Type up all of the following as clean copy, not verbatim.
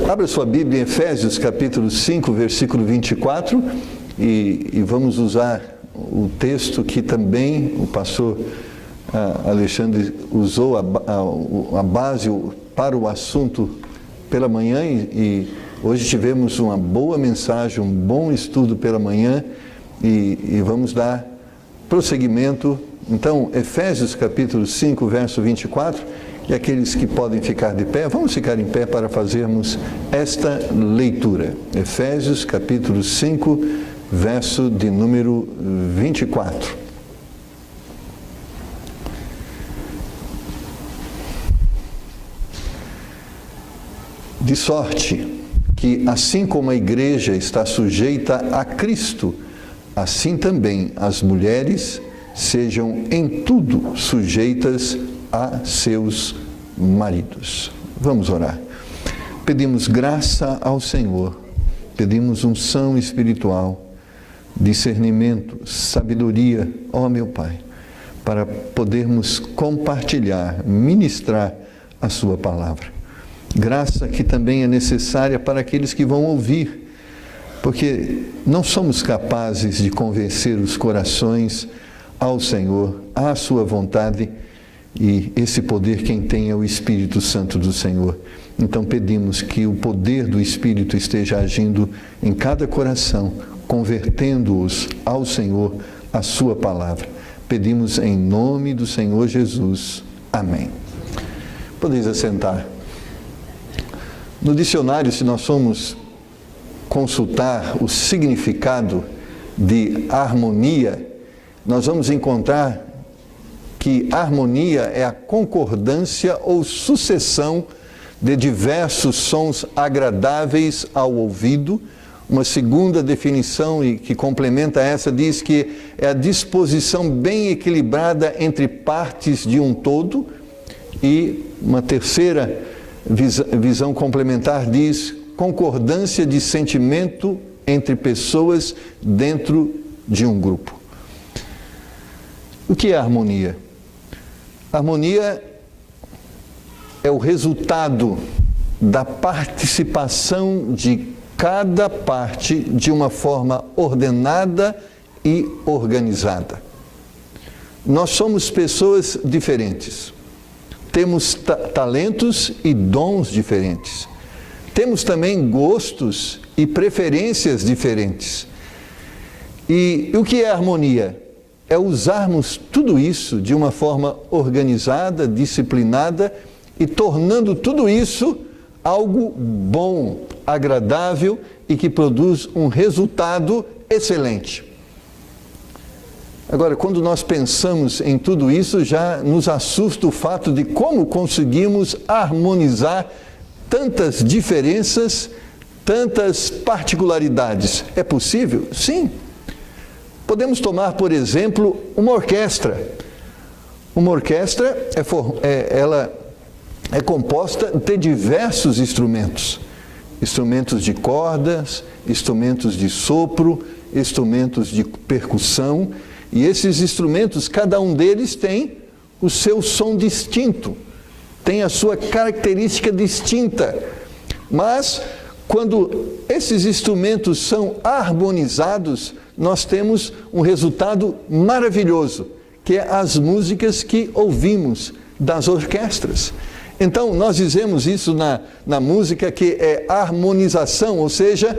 Abra sua Bíblia em Efésios capítulo 5, versículo 24, e vamos usar o texto que também o pastor Alexandre usou a base para o assunto pela manhã, e hoje tivemos uma boa mensagem, um bom estudo pela manhã, e vamos dar prosseguimento. Então, Efésios capítulo 5, verso 24, e aqueles que podem ficar de pé, vamos ficar em pé para fazermos esta leitura. Efésios capítulo 5, verso de número 24. De sorte que, assim como a igreja está sujeita a Cristo, assim também as mulheres sejam em tudo sujeitas a seus maridos. Vamos orar. Pedimos graça ao Senhor, pedimos unção espiritual, discernimento, sabedoria, ó meu Pai, para podermos compartilhar, ministrar a sua palavra. Graça que também é necessária para aqueles que vão ouvir, porque não somos capazes de convencer os corações ao Senhor, à sua vontade, e esse poder quem tem é o Espírito Santo do Senhor. Então pedimos que o poder do Espírito esteja agindo em cada coração, convertendo-os ao Senhor, a sua palavra. Pedimos em nome do Senhor Jesus. Amém. Podeis assentar. No dicionário, se nós formos consultar o significado de harmonia, nós vamos encontrar que harmonia é a concordância ou sucessão de diversos sons agradáveis ao ouvido. Uma segunda definição, e que complementa essa, diz que é a disposição bem equilibrada entre partes de um todo. E uma terceira visão complementar diz concordância de sentimento entre pessoas dentro de um grupo. O que é harmonia? Harmonia é o resultado da participação de cada parte de uma forma ordenada e organizada. Nós somos pessoas diferentes. Temos talentos e dons diferentes. Temos também gostos e preferências diferentes. E o que é harmonia? É usarmos tudo isso de uma forma organizada, disciplinada, e tornando tudo isso algo bom, agradável e que produz um resultado excelente. Agora, quando nós pensamos em tudo isso, já nos assusta o fato de como conseguimos harmonizar tantas diferenças, tantas particularidades. É possível? Sim. Podemos tomar, por exemplo, uma orquestra. Uma orquestra ela é composta de diversos instrumentos. Instrumentos de cordas, instrumentos de sopro, instrumentos de percussão. E esses instrumentos, cada um deles tem o seu som distinto, tem a sua característica distinta. Mas, quando esses instrumentos são harmonizados, nós temos um resultado maravilhoso, que é as músicas que ouvimos das orquestras. Então, nós dizemos isso na música, que é harmonização, ou seja,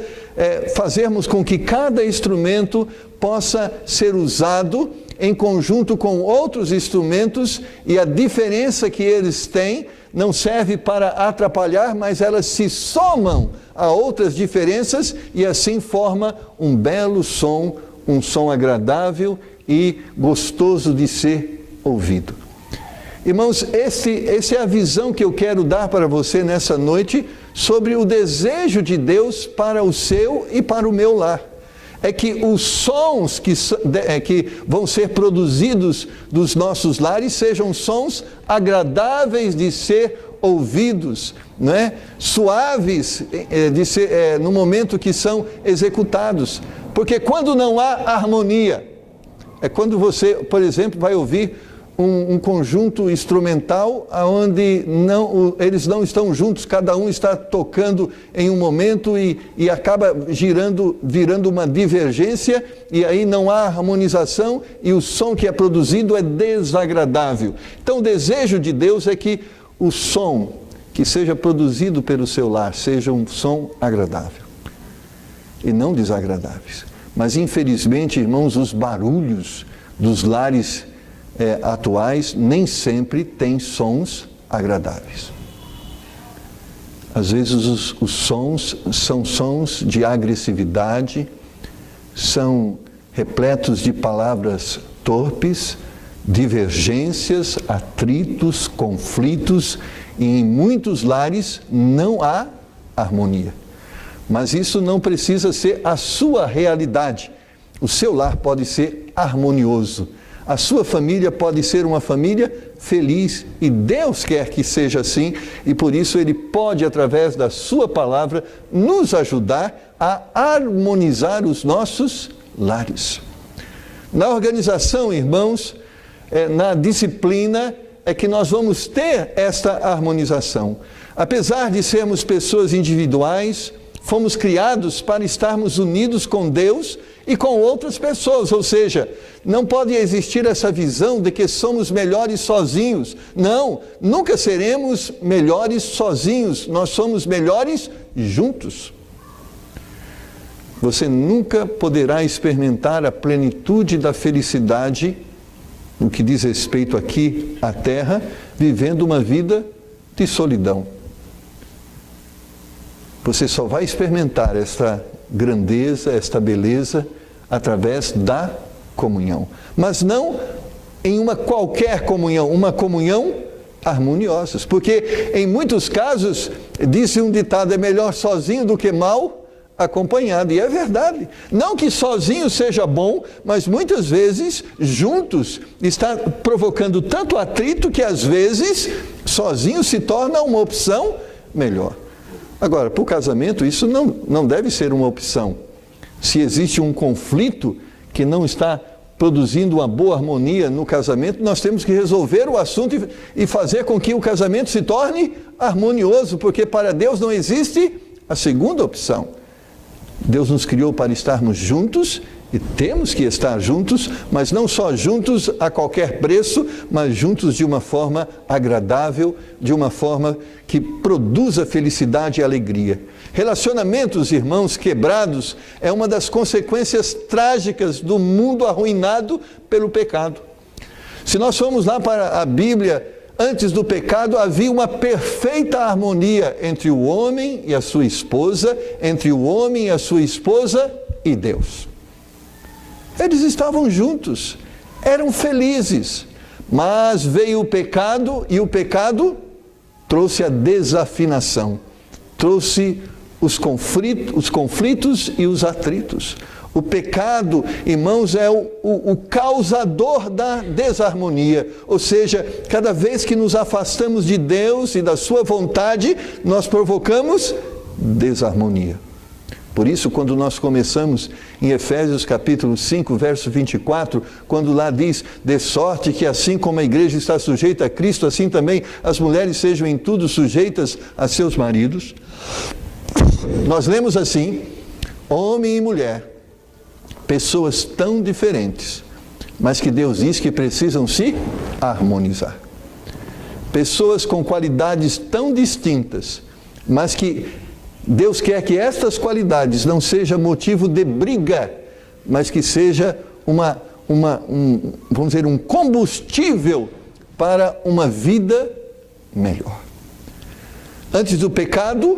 fazermos com que cada instrumento possa ser usado em conjunto com outros instrumentos, e a diferença que eles têm não serve para atrapalhar, mas elas se somam a outras diferenças e assim forma um belo som, um som agradável e gostoso de ser ouvido. Irmãos, essa é a visão que eu quero dar para você nessa noite sobre o desejo de Deus para o seu e para o meu lar. É que os sons que vão ser produzidos dos nossos lares sejam sons agradáveis de ser ouvidos, não é? Suaves de ser, no momento que são executados. Porque quando não há harmonia, é quando você, por exemplo, vai ouvir um conjunto instrumental onde eles não estão juntos, cada um está tocando em um momento e acaba virando uma divergência, e aí não há harmonização e o som que é produzido é desagradável. Então o desejo de Deus é que o som que seja produzido pelo seu lar seja um som agradável e não desagradáveis. Mas infelizmente, irmãos, os barulhos dos lares atuais nem sempre têm sons agradáveis. Às vezes os sons são sons de agressividade, são repletos de palavras torpes, divergências, atritos, conflitos, e em muitos lares não há harmonia. Mas isso não precisa ser a sua realidade. O seu lar pode ser harmonioso. A sua família pode ser uma família feliz, e Deus quer que seja assim, e por isso Ele pode, através da sua palavra, nos ajudar a harmonizar os nossos lares. Na organização, irmãos, na disciplina, é que nós vamos ter esta harmonização. Apesar de sermos pessoas individuais, fomos criados para estarmos unidos com Deus e com outras pessoas, ou seja, não pode existir essa visão de que somos melhores sozinhos. Não, nunca seremos melhores sozinhos, nós somos melhores juntos. Você nunca poderá experimentar a plenitude da felicidade, no que diz respeito aqui à terra, vivendo uma vida de solidão. Você só vai experimentar esta grandeza, esta beleza, através da comunhão. Mas não em uma qualquer comunhão, uma comunhão harmoniosa. Porque em muitos casos, disse um ditado, é melhor sozinho do que mal acompanhado. E é verdade. Não que sozinho seja bom, mas muitas vezes juntos está provocando tanto atrito que às vezes sozinho se torna uma opção melhor. Agora, para o casamento, isso não deve ser uma opção. Se existe um conflito que não está produzindo uma boa harmonia no casamento, nós temos que resolver o assunto e fazer com que o casamento se torne harmonioso, porque para Deus não existe a segunda opção. Deus nos criou para estarmos juntos, e temos que estar juntos, mas não só juntos a qualquer preço, mas juntos de uma forma agradável, de uma forma que produza felicidade e alegria. Relacionamentos, irmãos, quebrados é uma das consequências trágicas do mundo arruinado pelo pecado. Se nós formos lá para a Bíblia, antes do pecado havia uma perfeita harmonia entre o homem e a sua esposa, entre o homem e a sua esposa e Deus. Eles estavam juntos, eram felizes, mas veio o pecado e o pecado trouxe a desafinação, trouxe os conflitos e os atritos. O pecado, irmãos, é o causador da desarmonia, ou seja, cada vez que nos afastamos de Deus e da sua vontade, nós provocamos desarmonia. Por isso, quando nós começamos em Efésios capítulo 5, verso 24, quando lá diz, de sorte que assim como a igreja está sujeita a Cristo, assim também as mulheres sejam em tudo sujeitas a seus maridos, nós lemos assim, homem e mulher, pessoas tão diferentes, mas que Deus diz que precisam se harmonizar. Pessoas com qualidades tão distintas, mas que Deus quer que estas qualidades não sejam motivo de briga, mas que seja vamos dizer, um combustível para uma vida melhor. Antes do pecado,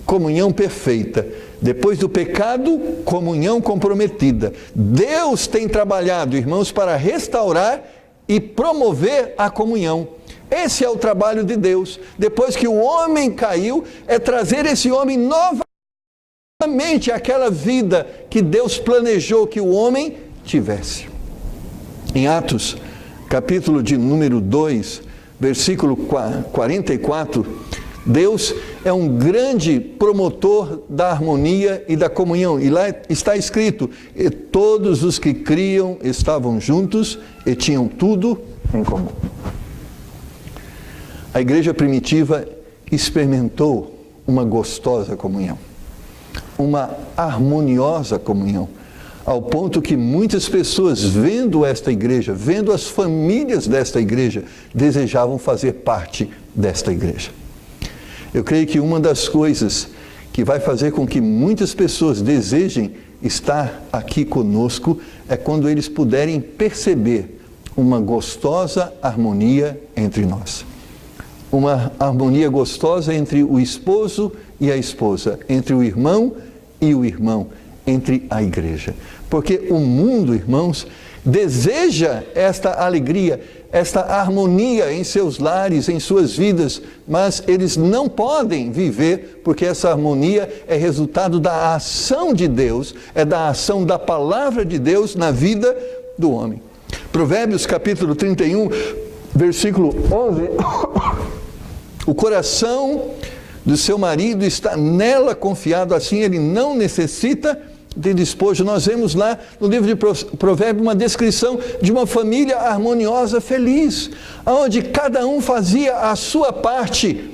comunhão perfeita. Depois do pecado, comunhão comprometida. Deus tem trabalhado, irmãos, para restaurar e promover a comunhão. Esse é o trabalho de Deus. Depois que o homem caiu, é trazer esse homem novamente àquela vida que Deus planejou que o homem tivesse. Em Atos, capítulo de número 2, versículo 44, Deus é um grande promotor da harmonia e da comunhão. E lá está escrito, e todos os que criam estavam juntos e tinham tudo em comum. A igreja primitiva experimentou uma gostosa comunhão, uma harmoniosa comunhão, ao ponto que muitas pessoas, vendo esta igreja, vendo as famílias desta igreja, desejavam fazer parte desta igreja. Eu creio que uma das coisas que vai fazer com que muitas pessoas desejem estar aqui conosco é quando eles puderem perceber uma gostosa harmonia entre nós. Uma harmonia gostosa entre o esposo e a esposa, entre o irmão e o irmão, entre a igreja. Porque o mundo, irmãos, deseja esta alegria, esta harmonia em seus lares, em suas vidas, mas eles não podem viver, porque essa harmonia é resultado da ação de Deus, é da ação da palavra de Deus na vida do homem. Provérbios capítulo 31, versículo 11, o coração do seu marido está nela confiado, assim ele não necessita de despojo. Nós vemos lá no livro de Provérbios uma descrição de uma família harmoniosa, feliz, onde cada um fazia a sua parte,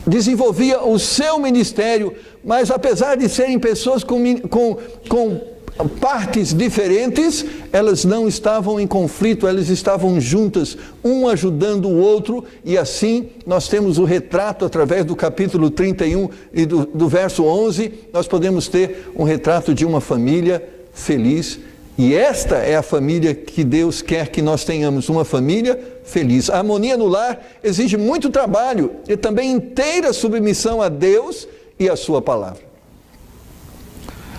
desenvolvia o seu ministério, mas apesar de serem pessoas com partes diferentes, elas não estavam em conflito, elas estavam juntas, um ajudando o outro, e assim nós temos o retrato através do capítulo 31 e do verso 11, nós podemos ter um retrato de uma família feliz, e esta é a família que Deus quer que nós tenhamos, uma família feliz. A harmonia no lar exige muito trabalho e também inteira submissão a Deus e a sua palavra.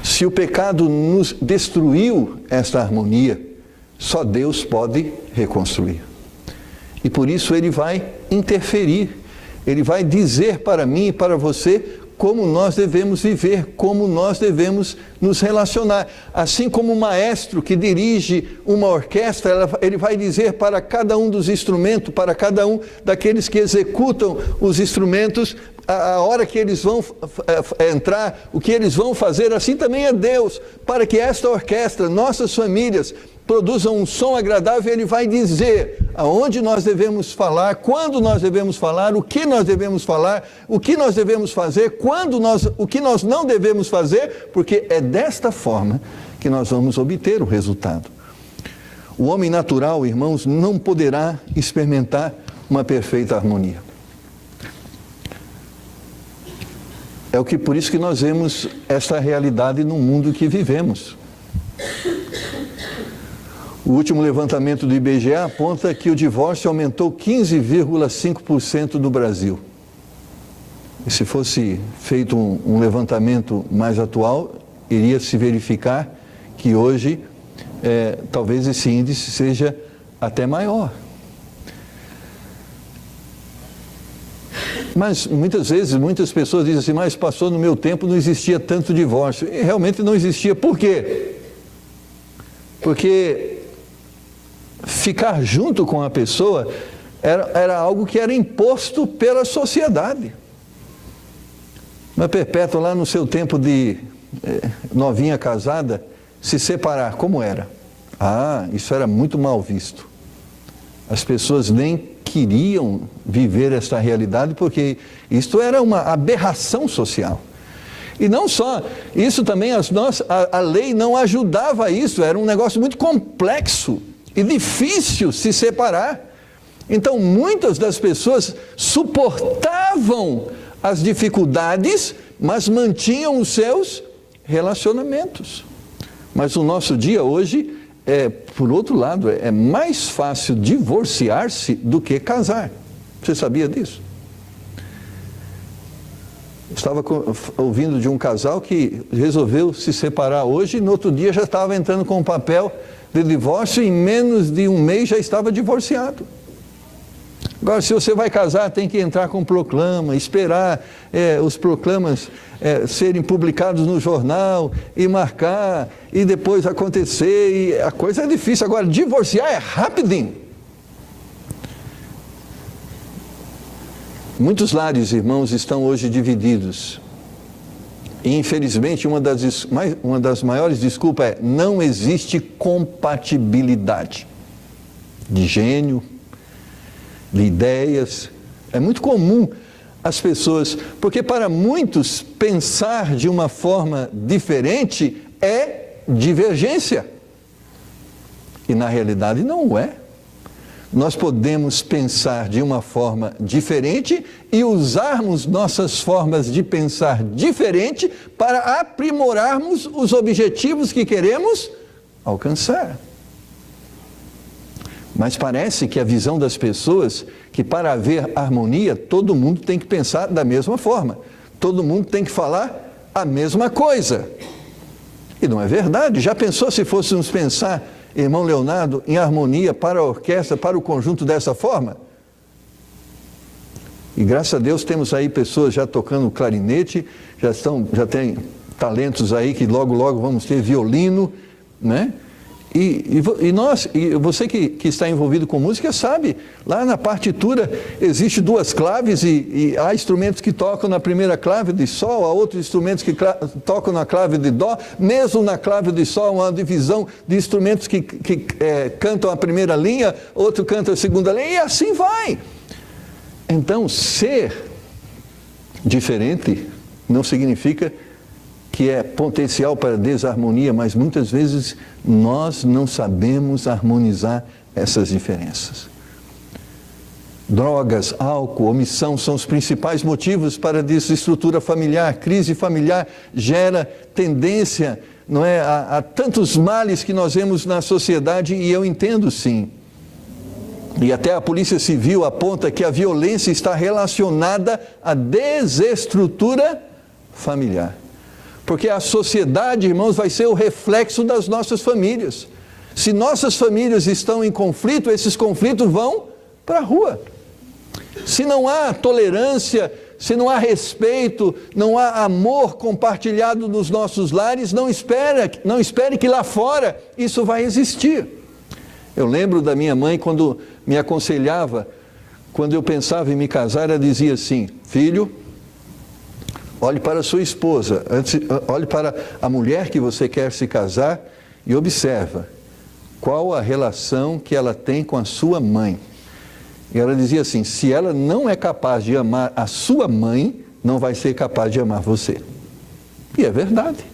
Se o pecado nos destruiu esta harmonia, só Deus pode reconstruir. E por isso Ele vai interferir, Ele vai dizer para mim e para você como nós devemos viver, como nós devemos nos relacionar. Assim como o maestro que dirige uma orquestra, ele vai dizer para cada um dos instrumentos, para cada um daqueles que executam os instrumentos, a hora que eles vão entrar, o que eles vão fazer, assim também é Deus, para que esta orquestra, nossas famílias, produzam um som agradável. Ele vai dizer aonde nós devemos falar, quando nós devemos falar, o que nós devemos falar, o que nós devemos fazer, o que nós não devemos fazer, porque é desta forma que nós vamos obter o resultado. O homem natural, irmãos, não poderá experimentar uma perfeita harmonia. Por isso que nós vemos esta realidade no mundo que vivemos. O último levantamento do IBGE aponta que o divórcio aumentou 15,5% no Brasil. E se fosse feito um levantamento mais atual, iria se verificar que hoje, talvez esse índice seja até maior. Mas muitas vezes, muitas pessoas dizem assim, mas pastor, no meu tempo não existia tanto divórcio. E realmente não existia. Por quê? Porque ficar junto com a pessoa era algo que era imposto pela sociedade. Mas Perpétua, lá no seu tempo de novinha casada, se separar, como era? Isso era muito mal visto. As pessoas nem queriam viver esta realidade, porque isto era uma aberração social. E não só, isso também, a lei não ajudava isso, era um negócio muito complexo e difícil se separar. Então, muitas das pessoas suportavam as dificuldades, mas mantinham os seus relacionamentos. Mas o nosso dia hoje, por outro lado, é mais fácil divorciar-se do que casar. Você sabia disso? Estava ouvindo de um casal que resolveu se separar hoje e no outro dia já estava entrando com um papel de divórcio e em menos de um mês já estava divorciado. Agora, se você vai casar, tem que entrar com proclama, esperar os proclamas serem publicados no jornal e marcar e depois acontecer. E a coisa é difícil. Agora, divorciar é rapidinho. Muitos lares, irmãos, estão hoje divididos. E, infelizmente, uma das maiores desculpas é: não existe compatibilidade. de gênio, de ideias. É muito comum as pessoas, porque para muitos pensar de uma forma diferente é divergência. E na realidade não o é. Nós podemos pensar de uma forma diferente e usarmos nossas formas de pensar diferente para aprimorarmos os objetivos que queremos alcançar. Mas parece que a visão das pessoas, que para haver harmonia, todo mundo tem que pensar da mesma forma. Todo mundo tem que falar a mesma coisa. E não é verdade. Já pensou se fôssemos pensar, irmão Leonardo, em harmonia para a orquestra, para o conjunto dessa forma? E graças a Deus temos aí pessoas já tocando clarinete, já tem talentos aí que logo vamos ter violino, né? E você que está envolvido com música sabe, lá na partitura existe 2 claves e há instrumentos que tocam na primeira clave de Sol, há outros instrumentos que tocam na clave de Dó, mesmo na clave de Sol, uma divisão de instrumentos que cantam a primeira linha, outro canta a segunda linha, e assim vai. Então, ser diferente não significa que é potencial para desarmonia, mas muitas vezes nós não sabemos harmonizar essas diferenças. Drogas, álcool, omissão são os principais motivos para desestrutura familiar. Crise familiar gera tendência, não é, a tantos males que nós vemos na sociedade, e eu entendo sim. E até a Polícia Civil aponta que a violência está relacionada à desestrutura familiar. Porque a sociedade, irmãos, vai ser o reflexo das nossas famílias. Se nossas famílias estão em conflito, esses conflitos vão para a rua. Se não há tolerância, se não há respeito, não há amor compartilhado nos nossos lares, não espere que lá fora isso vai existir. Eu lembro da minha mãe quando me aconselhava, quando eu pensava em me casar, ela dizia assim: filho, olhe para a sua esposa, olhe para a mulher que você quer se casar e observa qual a relação que ela tem com a sua mãe. E ela dizia assim: se ela não é capaz de amar a sua mãe, não vai ser capaz de amar você. E é verdade.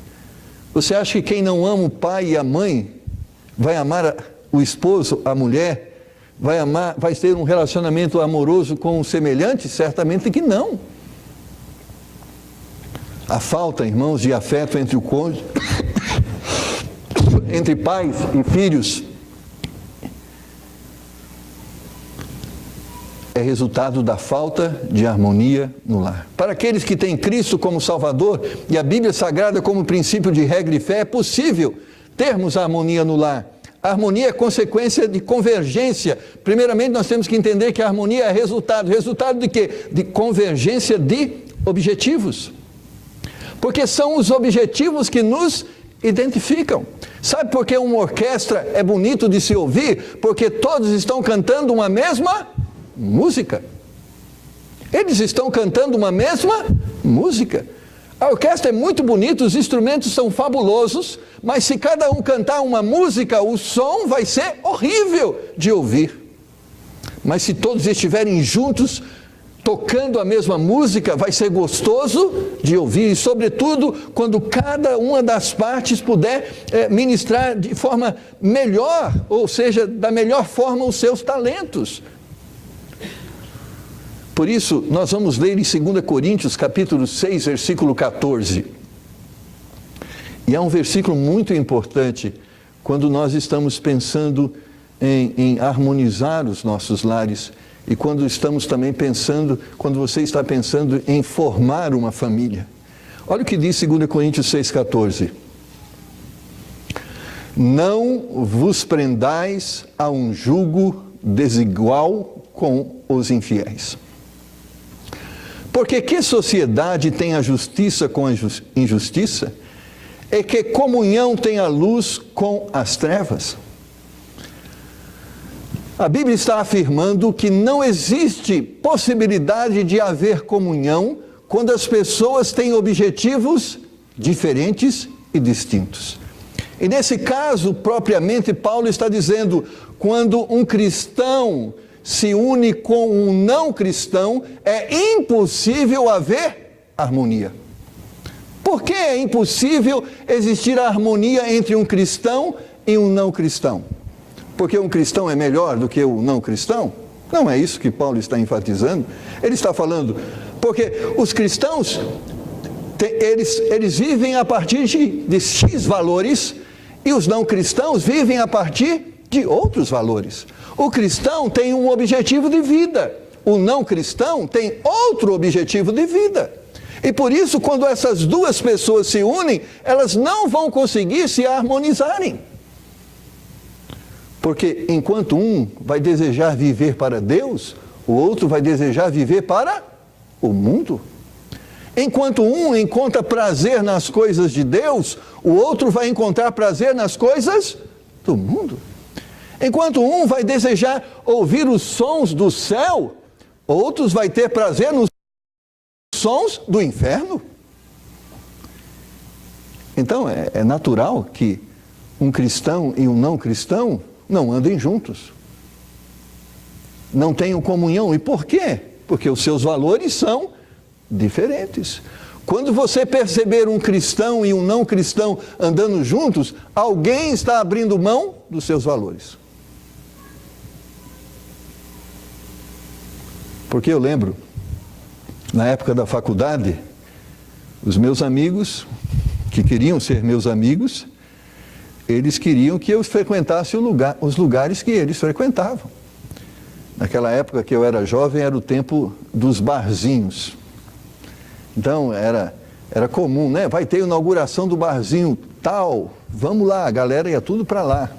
Você acha que quem não ama o pai e a mãe vai amar o esposo, a mulher, vai ter um relacionamento amoroso com o semelhante? Certamente que não. A falta, irmãos, de afeto entre o cônjuge, entre pais e filhos, é resultado da falta de harmonia no lar. Para aqueles que têm Cristo como Salvador e a Bíblia Sagrada como princípio de regra e fé, é possível termos harmonia no lar. A harmonia é consequência de convergência. Primeiramente, nós temos que entender que a harmonia é resultado. Resultado de quê? De convergência de objetivos. Porque são os objetivos que nos identificam. Sabe por que uma orquestra é bonito de se ouvir? Porque todos estão cantando uma mesma música. Eles estão cantando uma mesma música. A orquestra é muito bonita, os instrumentos são fabulosos, mas se cada um cantar uma música, o som vai ser horrível de ouvir. Mas se todos estiverem juntos, tocando a mesma música, vai ser gostoso de ouvir, e sobretudo quando cada uma das partes puder ministrar de forma melhor, ou seja, da melhor forma os seus talentos. Por isso, nós vamos ler em 2 Coríntios, capítulo 6, versículo 14. E é um versículo muito importante quando nós estamos pensando em harmonizar os nossos lares, e quando estamos também pensando, quando você está pensando em formar uma família. Olha o que diz 2 Coríntios 6,14. Não vos prendais a um jugo desigual com os infiéis. Porque que sociedade tem a justiça com a injustiça? E que comunhão tem a luz com as trevas? A Bíblia está afirmando que não existe possibilidade de haver comunhão quando as pessoas têm objetivos diferentes e distintos. E nesse caso, propriamente, Paulo está dizendo, quando um cristão se une com um não cristão, é impossível haver harmonia. Por que é impossível existir harmonia entre um cristão e um não cristão? Porque um cristão é melhor do que o não cristão? Não é isso que Paulo está enfatizando. Ele está falando, porque os cristãos, eles vivem a partir de X valores, e os não cristãos vivem a partir de outros valores. O cristão tem um objetivo de vida, o não cristão tem outro objetivo de vida. E por isso, quando essas duas pessoas se unem, elas não vão conseguir se harmonizarem. Porque enquanto um vai desejar viver para Deus, o outro vai desejar viver para o mundo. Enquanto um encontra prazer nas coisas de Deus, o outro vai encontrar prazer nas coisas do mundo. Enquanto um vai desejar ouvir os sons do céu, outros vai ter prazer nos sons do inferno. Então é natural que um cristão e um não cristão não andem juntos, não tenham comunhão. E por quê? Porque os seus valores são diferentes. Quando você perceber um cristão e um não cristão andando juntos, alguém está abrindo mão dos seus valores. Porque eu lembro, na época da faculdade, os meus amigos, que queriam ser meus amigos, eles queriam que eu frequentasse os lugares que eles frequentavam. Naquela época que eu era jovem, era o tempo dos barzinhos. Então, era comum, né? Vai ter inauguração do barzinho tal, vamos lá, a galera ia tudo para lá.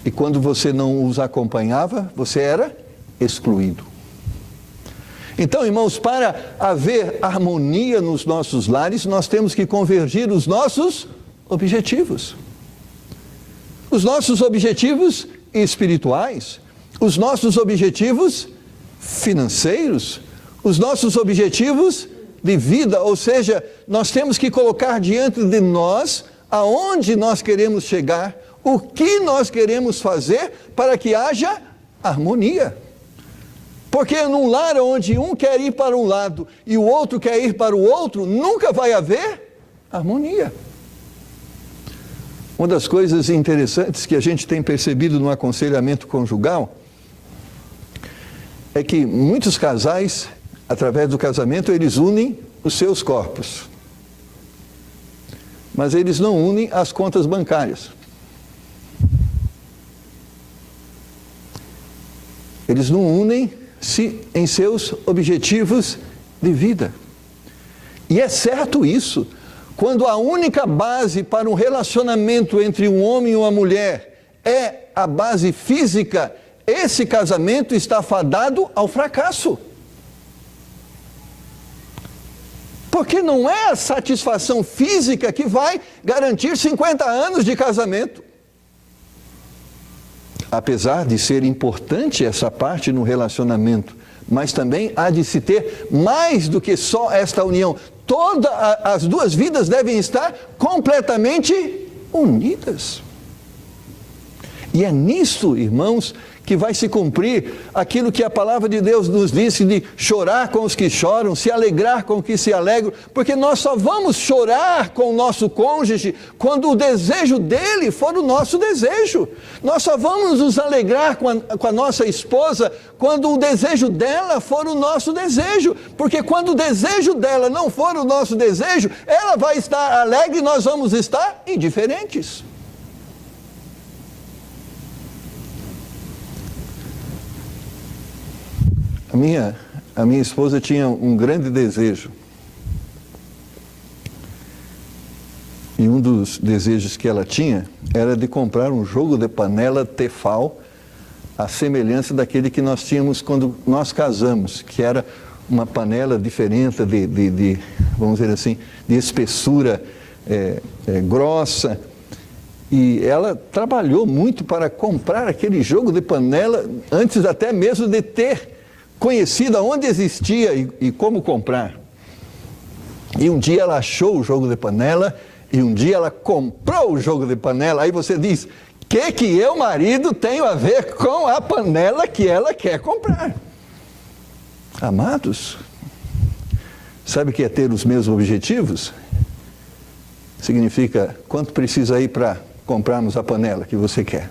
E quando você não os acompanhava, você era excluído. Então, irmãos, para haver harmonia nos nossos lares, nós temos que convergir os nossos objetivos. Os nossos objetivos espirituais, os nossos objetivos financeiros, os nossos objetivos de vida, ou seja, nós temos que colocar diante de nós aonde nós queremos chegar, o que nós queremos fazer para que haja harmonia. Porque num lar onde um quer ir para um lado e o outro quer ir para o outro, nunca vai haver harmonia. Uma das coisas interessantes que a gente tem percebido no aconselhamento conjugal é que muitos casais, através do casamento, eles unem os seus corpos. Mas eles não unem as contas bancárias. Eles não unem-se em seus objetivos de vida. E é certo isso. Quando a única base para um relacionamento entre um homem e uma mulher é a base física, esse casamento está fadado ao fracasso. Porque não é a satisfação física que vai garantir 50 anos de casamento. Apesar de ser importante essa parte no relacionamento, mas também há de se ter mais do que só esta união. As duas vidas devem estar completamente unidas. E é nisso, irmãos, que vai se cumprir aquilo que a palavra de Deus nos disse de chorar com os que choram, se alegrar com os que se alegram, porque nós só vamos chorar com o nosso cônjuge quando o desejo dele for o nosso desejo. Nós só vamos nos alegrar com a nossa esposa quando o desejo dela for o nosso desejo, porque quando o desejo dela não for o nosso desejo, ela vai estar alegre e nós vamos estar indiferentes. A minha esposa tinha um grande desejo. E um dos desejos que ela tinha era de comprar um jogo de panela Tefal, à semelhança daquele que nós tínhamos quando nós casamos, que era uma panela diferente vamos dizer assim, de espessura grossa. E ela trabalhou muito para comprar aquele jogo de panela, antes até mesmo de ter conhecido onde existia e como comprar. E um dia ela achou o jogo de panela, e um dia ela comprou o jogo de panela. Aí você diz, que eu, marido, tenho a ver com a panela que ela quer comprar? Amados, sabe o que é ter os mesmos objetivos? Significa quanto precisa ir para comprarmos a panela que você quer.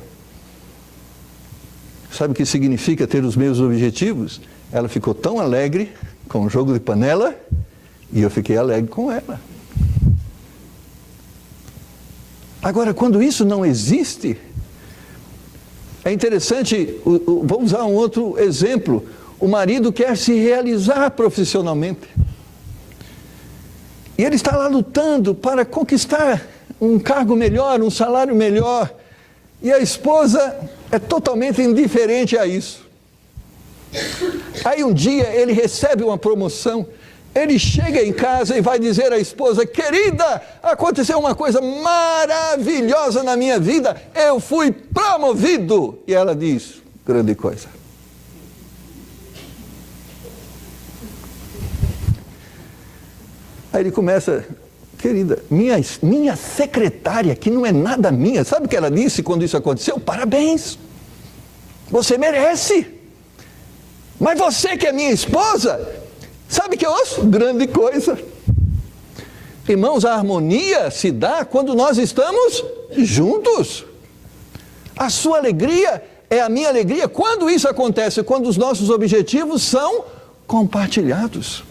Sabe o que significa ter os mesmos objetivos? Ela ficou tão alegre com o jogo de panela e eu fiquei alegre com ela. Agora, quando isso não existe, é interessante, vou usar um outro exemplo. O marido quer se realizar profissionalmente. E ele está lá lutando para conquistar um cargo melhor, um salário melhor. E a esposa é totalmente indiferente a isso. Aí um dia ele recebe uma promoção, ele chega em casa e vai dizer à esposa: querida, aconteceu uma coisa maravilhosa na minha vida, eu fui promovido. E ela diz: grande coisa. Aí ele começa: querida, minha secretária, que não é nada minha, sabe o que ela disse quando isso aconteceu? Parabéns, você merece. Mas você que é minha esposa, sabe que eu ouço? Grande coisa. Irmãos, a harmonia se dá quando nós estamos juntos. A sua alegria é a minha alegria. Quando isso acontece? Quando os nossos objetivos são compartilhados.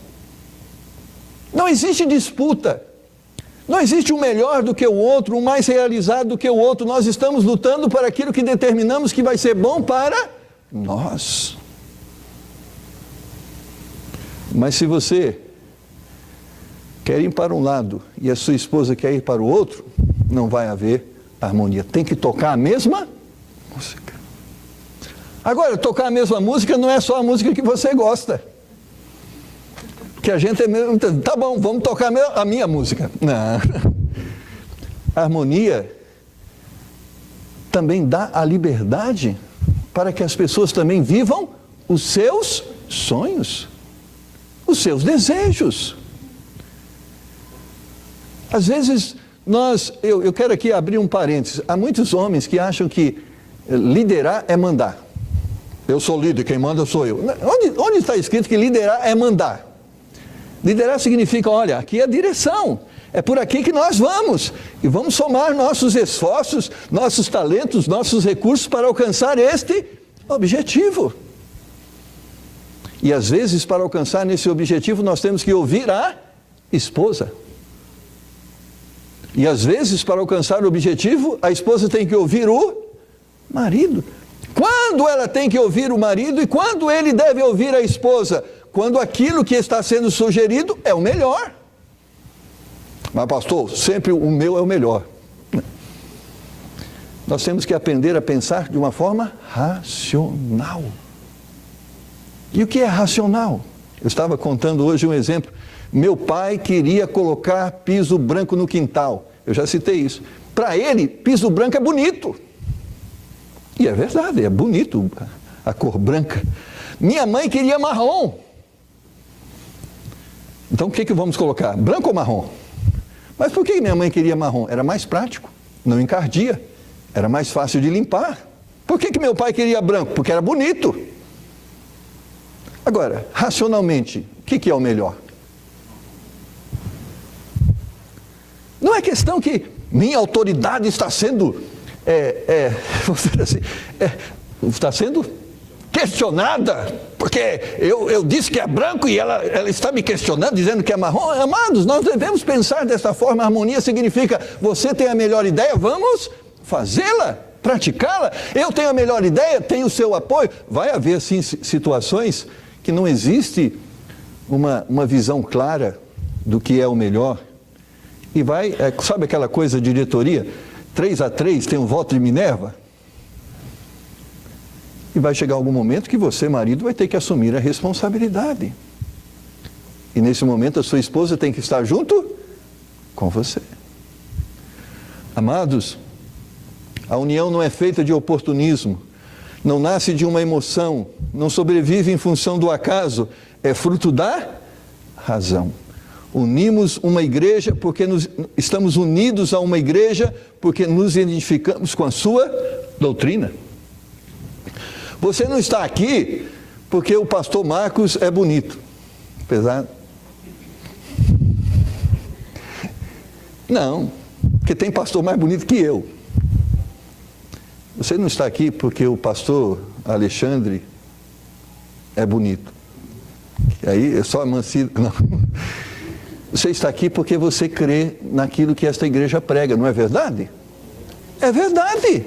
Não existe disputa. Não existe um melhor do que o outro, um mais realizado do que o outro. Nós estamos lutando para aquilo que determinamos que vai ser bom para nós. Mas se você quer ir para um lado e a sua esposa quer ir para o outro, não vai haver harmonia. Tem que tocar a mesma música. Agora, tocar a mesma música não é só a música que você gosta. Que a gente é mesmo, tá bom, vamos tocar a minha música. Não. A harmonia também dá a liberdade para que as pessoas também vivam os seus sonhos, os seus desejos. Às vezes, eu quero aqui abrir um parênteses. Há muitos homens que acham que liderar é mandar. Eu sou líder, quem manda sou eu. Onde está escrito que liderar é mandar? Liderar significa, olha, aqui é a direção, é por aqui que nós vamos, e vamos somar nossos esforços, nossos talentos, nossos recursos para alcançar este objetivo. E às vezes, para alcançar nesse objetivo, nós temos que ouvir a esposa. E às vezes, para alcançar o objetivo, a esposa tem que ouvir o marido. Quando ela tem que ouvir o marido e quando ele deve ouvir a esposa? Quando aquilo que está sendo sugerido é o melhor. Mas pastor, sempre o meu é o melhor. Nós temos que aprender a pensar de uma forma racional. E o que é racional? Eu estava contando hoje um exemplo. Meu pai queria colocar piso branco no quintal. Eu já citei isso. Para ele, piso branco é bonito. E é verdade, é bonito a cor branca. Minha mãe queria marrom. Então o que vamos colocar? Branco ou marrom? Mas por que minha mãe queria marrom? Era mais prático, não encardia, era mais fácil de limpar. Por que meu pai queria branco? Porque era bonito. Agora, racionalmente, o que é o melhor? Não é questão que minha autoridade está sendo, vamos dizer assim, está sendo questionada, porque eu disse que é branco e ela está me questionando, dizendo que é marrom. Amados, nós devemos pensar dessa forma. A harmonia significa, você tem a melhor ideia, vamos fazê-la, praticá-la. Eu tenho a melhor ideia, tenho o seu apoio. Vai haver, sim, situações que não existe uma visão clara do que é o melhor. E sabe aquela coisa de diretoria? 3-3, tem um voto de Minerva? E vai chegar algum momento que você, marido, vai ter que assumir a responsabilidade. E nesse momento a sua esposa tem que estar junto com você. Amados, a união não é feita de oportunismo, não nasce de uma emoção, não sobrevive em função do acaso, é fruto da razão. unimos uma igreja porque estamos unidos a uma igreja porque nos identificamos com a sua doutrina. Você não está aqui porque o pastor Marcos é bonito, apesar... Não, porque tem pastor mais bonito que eu. Você não está aqui porque o pastor Alexandre é bonito. Aí é só mancido. Não. Você está aqui porque você crê naquilo que esta igreja prega, não é verdade? É verdade.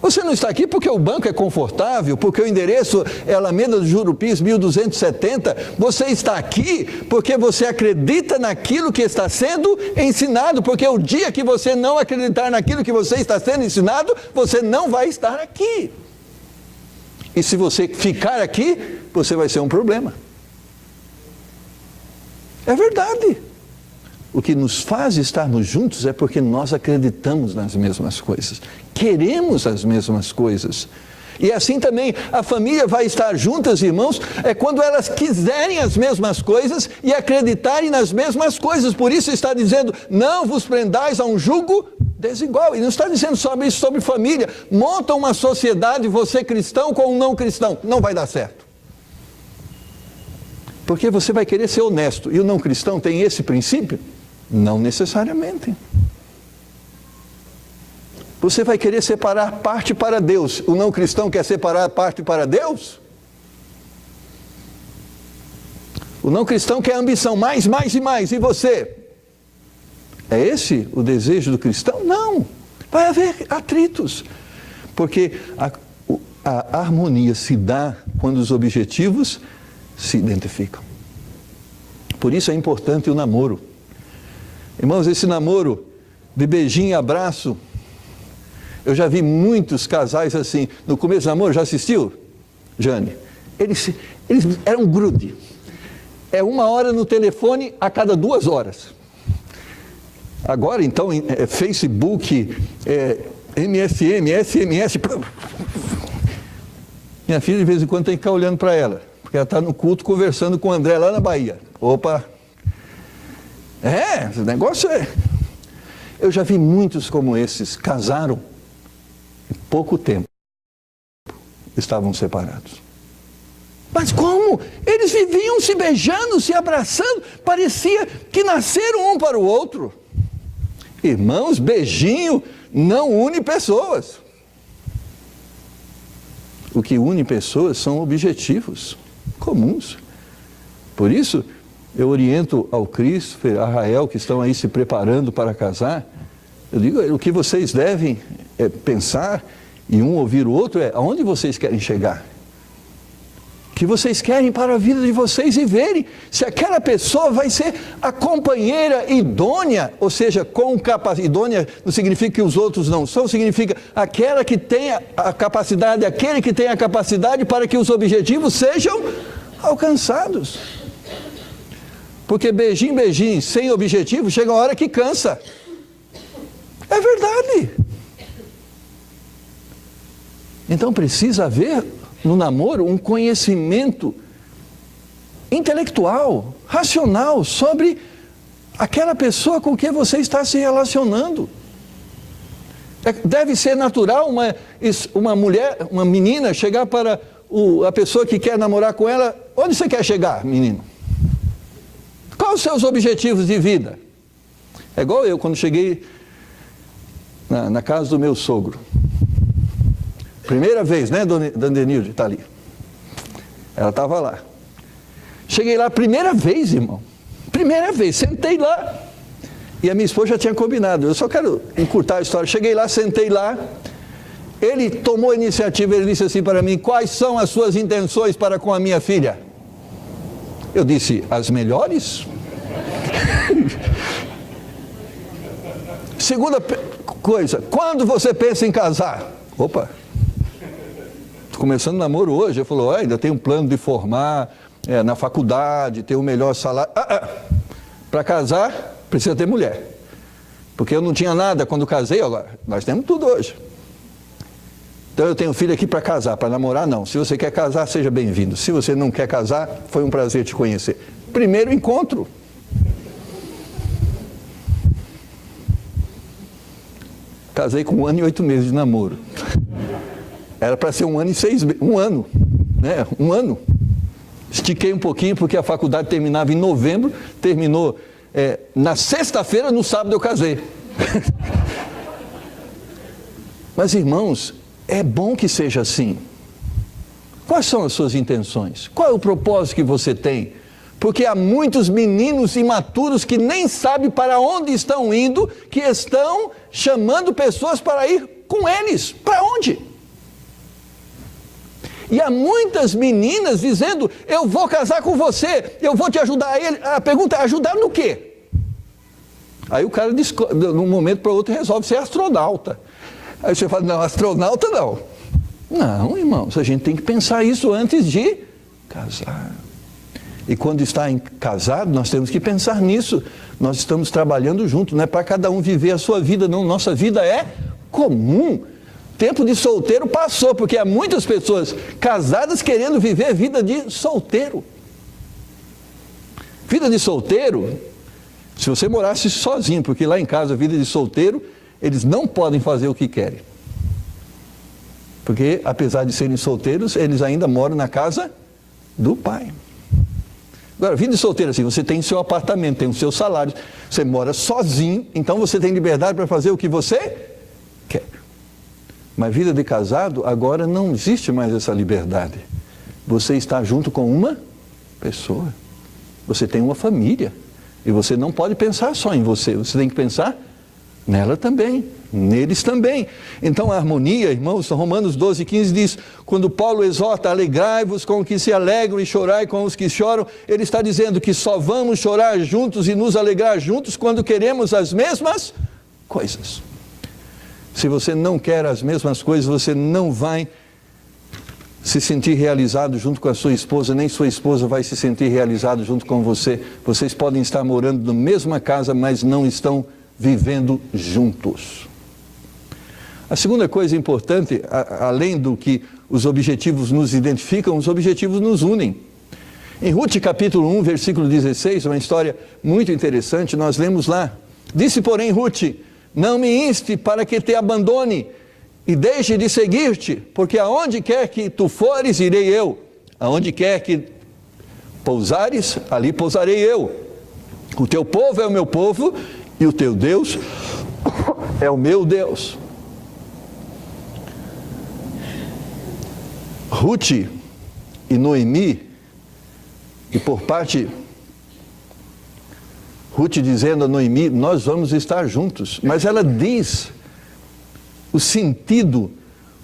Você não está aqui porque o banco é confortável, porque o endereço é Alameda dos Jurupis, 1270. Você está aqui porque você acredita naquilo que está sendo ensinado, porque o dia que você não acreditar naquilo que você está sendo ensinado, você não vai estar aqui. E se você ficar aqui, você vai ser um problema. É verdade. O que nos faz estarmos juntos é porque nós acreditamos nas mesmas coisas, queremos as mesmas coisas. E assim também a família vai estar juntas, irmãos, é quando elas quiserem as mesmas coisas e acreditarem nas mesmas coisas. Por isso está dizendo, não vos prendais a um jugo desigual. E não está dizendo sobre isso, sobre família. Monta uma sociedade, você cristão com um não cristão. Não vai dar certo. Porque você vai querer ser honesto. E o não cristão tem esse princípio? Não necessariamente. Você vai querer separar parte para Deus. O não cristão quer separar parte para Deus? O não cristão quer ambição, mais, mais e mais. E você? É esse o desejo do cristão? Não. Vai haver atritos. Porque a harmonia se dá quando os objetivos se identificam. Por isso é importante o namoro. Irmãos, esse namoro de beijinho e abraço, eu já vi muitos casais assim, no começo do namoro, já assistiu, Jane? Eles eram grude. É 1 hora no telefone a cada 2 horas. Agora, então, Facebook, MSN, SMS... Minha filha, de vez em quando, tem que ficar olhando para ela, porque ela está no culto conversando com o André lá na Bahia. Opa! Esse negócio é... Eu já vi muitos como esses, casaram, em pouco tempo, estavam separados. Mas como? Eles viviam se beijando, se abraçando, parecia que nasceram um para o outro. Irmãos, beijinho não une pessoas. O que une pessoas são objetivos comuns. Por isso, eu oriento ao Christopher, a Rael, que estão aí se preparando para casar, eu digo, o que vocês devem pensar, e um ouvir o outro, é aonde vocês querem chegar. O que vocês querem para a vida de vocês e verem se aquela pessoa vai ser a companheira idônea, ou seja, com capacidade. Idônea não significa que os outros não são, significa aquela que tem a capacidade, aquele que tem a capacidade para que os objetivos sejam alcançados. Porque beijinho, beijinho, sem objetivo, chega uma hora que cansa. É verdade. Então precisa haver no namoro um conhecimento intelectual, racional, sobre aquela pessoa com quem você está se relacionando. Deve ser natural uma mulher, uma menina, chegar para a pessoa que quer namorar com ela, onde você quer chegar, menino? Quais os seus objetivos de vida? É igual eu, quando cheguei na casa do meu sogro. Primeira vez, né, Dona Denilde, está ali. Ela estava lá. Cheguei lá, primeira vez, irmão. Primeira vez, sentei lá. E a minha esposa já tinha combinado. Eu só quero encurtar a história. Cheguei lá, sentei lá. Ele tomou a iniciativa, ele disse assim para mim, quais são as suas intenções para com a minha filha? Eu disse, as melhores? Segunda coisa, quando você pensa em casar? Opa, estou começando namoro hoje. Ele falou, ainda tem um plano de formar na faculdade, ter o melhor salário. Para casar, precisa ter mulher. Porque eu não tinha nada quando casei, agora nós temos tudo hoje. Então eu tenho filho aqui para casar, para namorar não. Se você quer casar, seja bem-vindo. Se você não quer casar, foi um prazer te conhecer. Primeiro encontro. casei com 1 ano e 8 meses de namoro. Era para ser 1 ano e 6 meses, 1 ano, né? 1 ano. Estiquei um pouquinho porque a faculdade terminava em novembro, terminou na sexta-feira, no sábado eu casei. Mas irmãos, é bom que seja assim. Quais são as suas intenções? Qual é o propósito que você tem? Porque há muitos meninos imaturos que nem sabem para onde estão indo, que estão chamando pessoas para ir com eles. Para onde? E há muitas meninas dizendo, eu vou casar com você, eu vou te ajudar. A pergunta é, ajudar no quê? Aí o cara, de um momento para o outro, resolve ser astronauta. Aí você fala, não, astronauta não. Não, irmãos, a gente tem que pensar isso antes de casar. E quando está casado, nós temos que pensar nisso. Nós estamos trabalhando juntos, não é para cada um viver a sua vida, não. Nossa vida é comum. Tempo de solteiro passou, porque há muitas pessoas casadas querendo viver a vida de solteiro. Vida de solteiro, se você morasse sozinho, porque lá em casa, vida de solteiro, eles não podem fazer o que querem. Porque, apesar de serem solteiros, eles ainda moram na casa do pai. Agora, vida de solteiro assim, você tem seu apartamento, tem o seu salário, você mora sozinho, então você tem liberdade para fazer o que você quer. Mas vida de casado, agora não existe mais essa liberdade. Você está junto com uma pessoa. Você tem uma família. E você não pode pensar só em você, você tem que pensar nela também, neles também. Então a harmonia, irmãos, Romanos 12:15 diz, quando Paulo exorta, alegrai-vos com os que se alegram e chorai com os que choram, ele está dizendo que só vamos chorar juntos e nos alegrar juntos quando queremos as mesmas coisas. Se você não quer as mesmas coisas, você não vai se sentir realizado junto com a sua esposa, nem sua esposa vai se sentir realizado junto com você. Vocês podem estar morando na mesma casa, mas não estão vivendo juntos. A segunda coisa importante, além do que os objetivos nos identificam, os objetivos nos unem. Em Ruth capítulo 1, versículo 16, uma história muito interessante, nós lemos lá. Disse, porém, Ruth, não me inste para que te abandone e deixe de seguir-te, porque aonde quer que tu fores, irei eu. Aonde quer que pousares, ali pousarei eu. O teu povo é o meu povo e o teu Deus é o meu Deus. Ruth e Noemi, e por parte, Ruth dizendo a Noemi, nós vamos estar juntos, mas ela diz o sentido,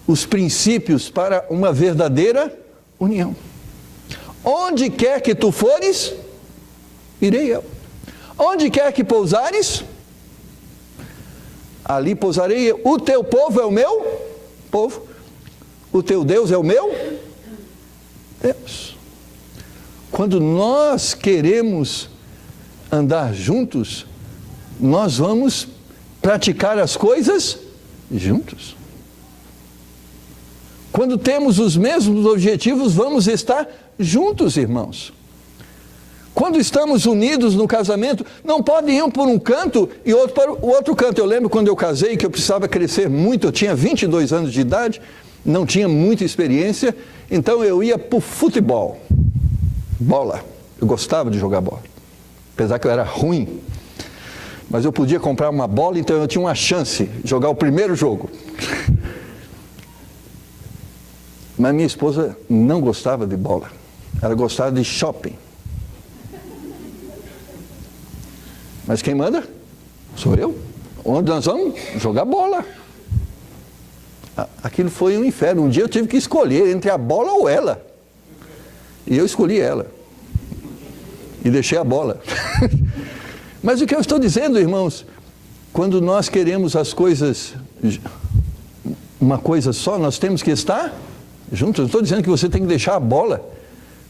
os princípios para uma verdadeira união. Onde quer que tu fores, irei eu. Onde quer que pousares, ali pousarei eu. O teu povo é o meu povo, o teu Deus é o meu Deus. Quando nós queremos andar juntos, nós vamos praticar as coisas juntos. Quando temos os mesmos objetivos, vamos estar juntos, irmãos. Quando estamos unidos no casamento, não pode ir um por um canto e outro para o outro canto. Eu lembro quando eu casei, que eu precisava crescer muito, eu tinha 22 anos de idade, não tinha muita experiência, então eu ia para o futebol, bola. Eu gostava de jogar bola, apesar que eu era ruim. Mas eu podia comprar uma bola, então eu tinha uma chance de jogar o primeiro jogo. Mas minha esposa não gostava de bola, ela gostava de shopping. Mas quem manda? Sou eu. Onde nós vamos? Jogar bola. Aquilo foi um inferno. Um dia eu tive que escolher entre a bola ou ela. E eu escolhi ela. E deixei a bola. Mas o que eu estou dizendo, irmãos, quando nós queremos as coisas, uma coisa só, nós temos que estar juntos. Eu não estou dizendo que você tem que deixar a bola,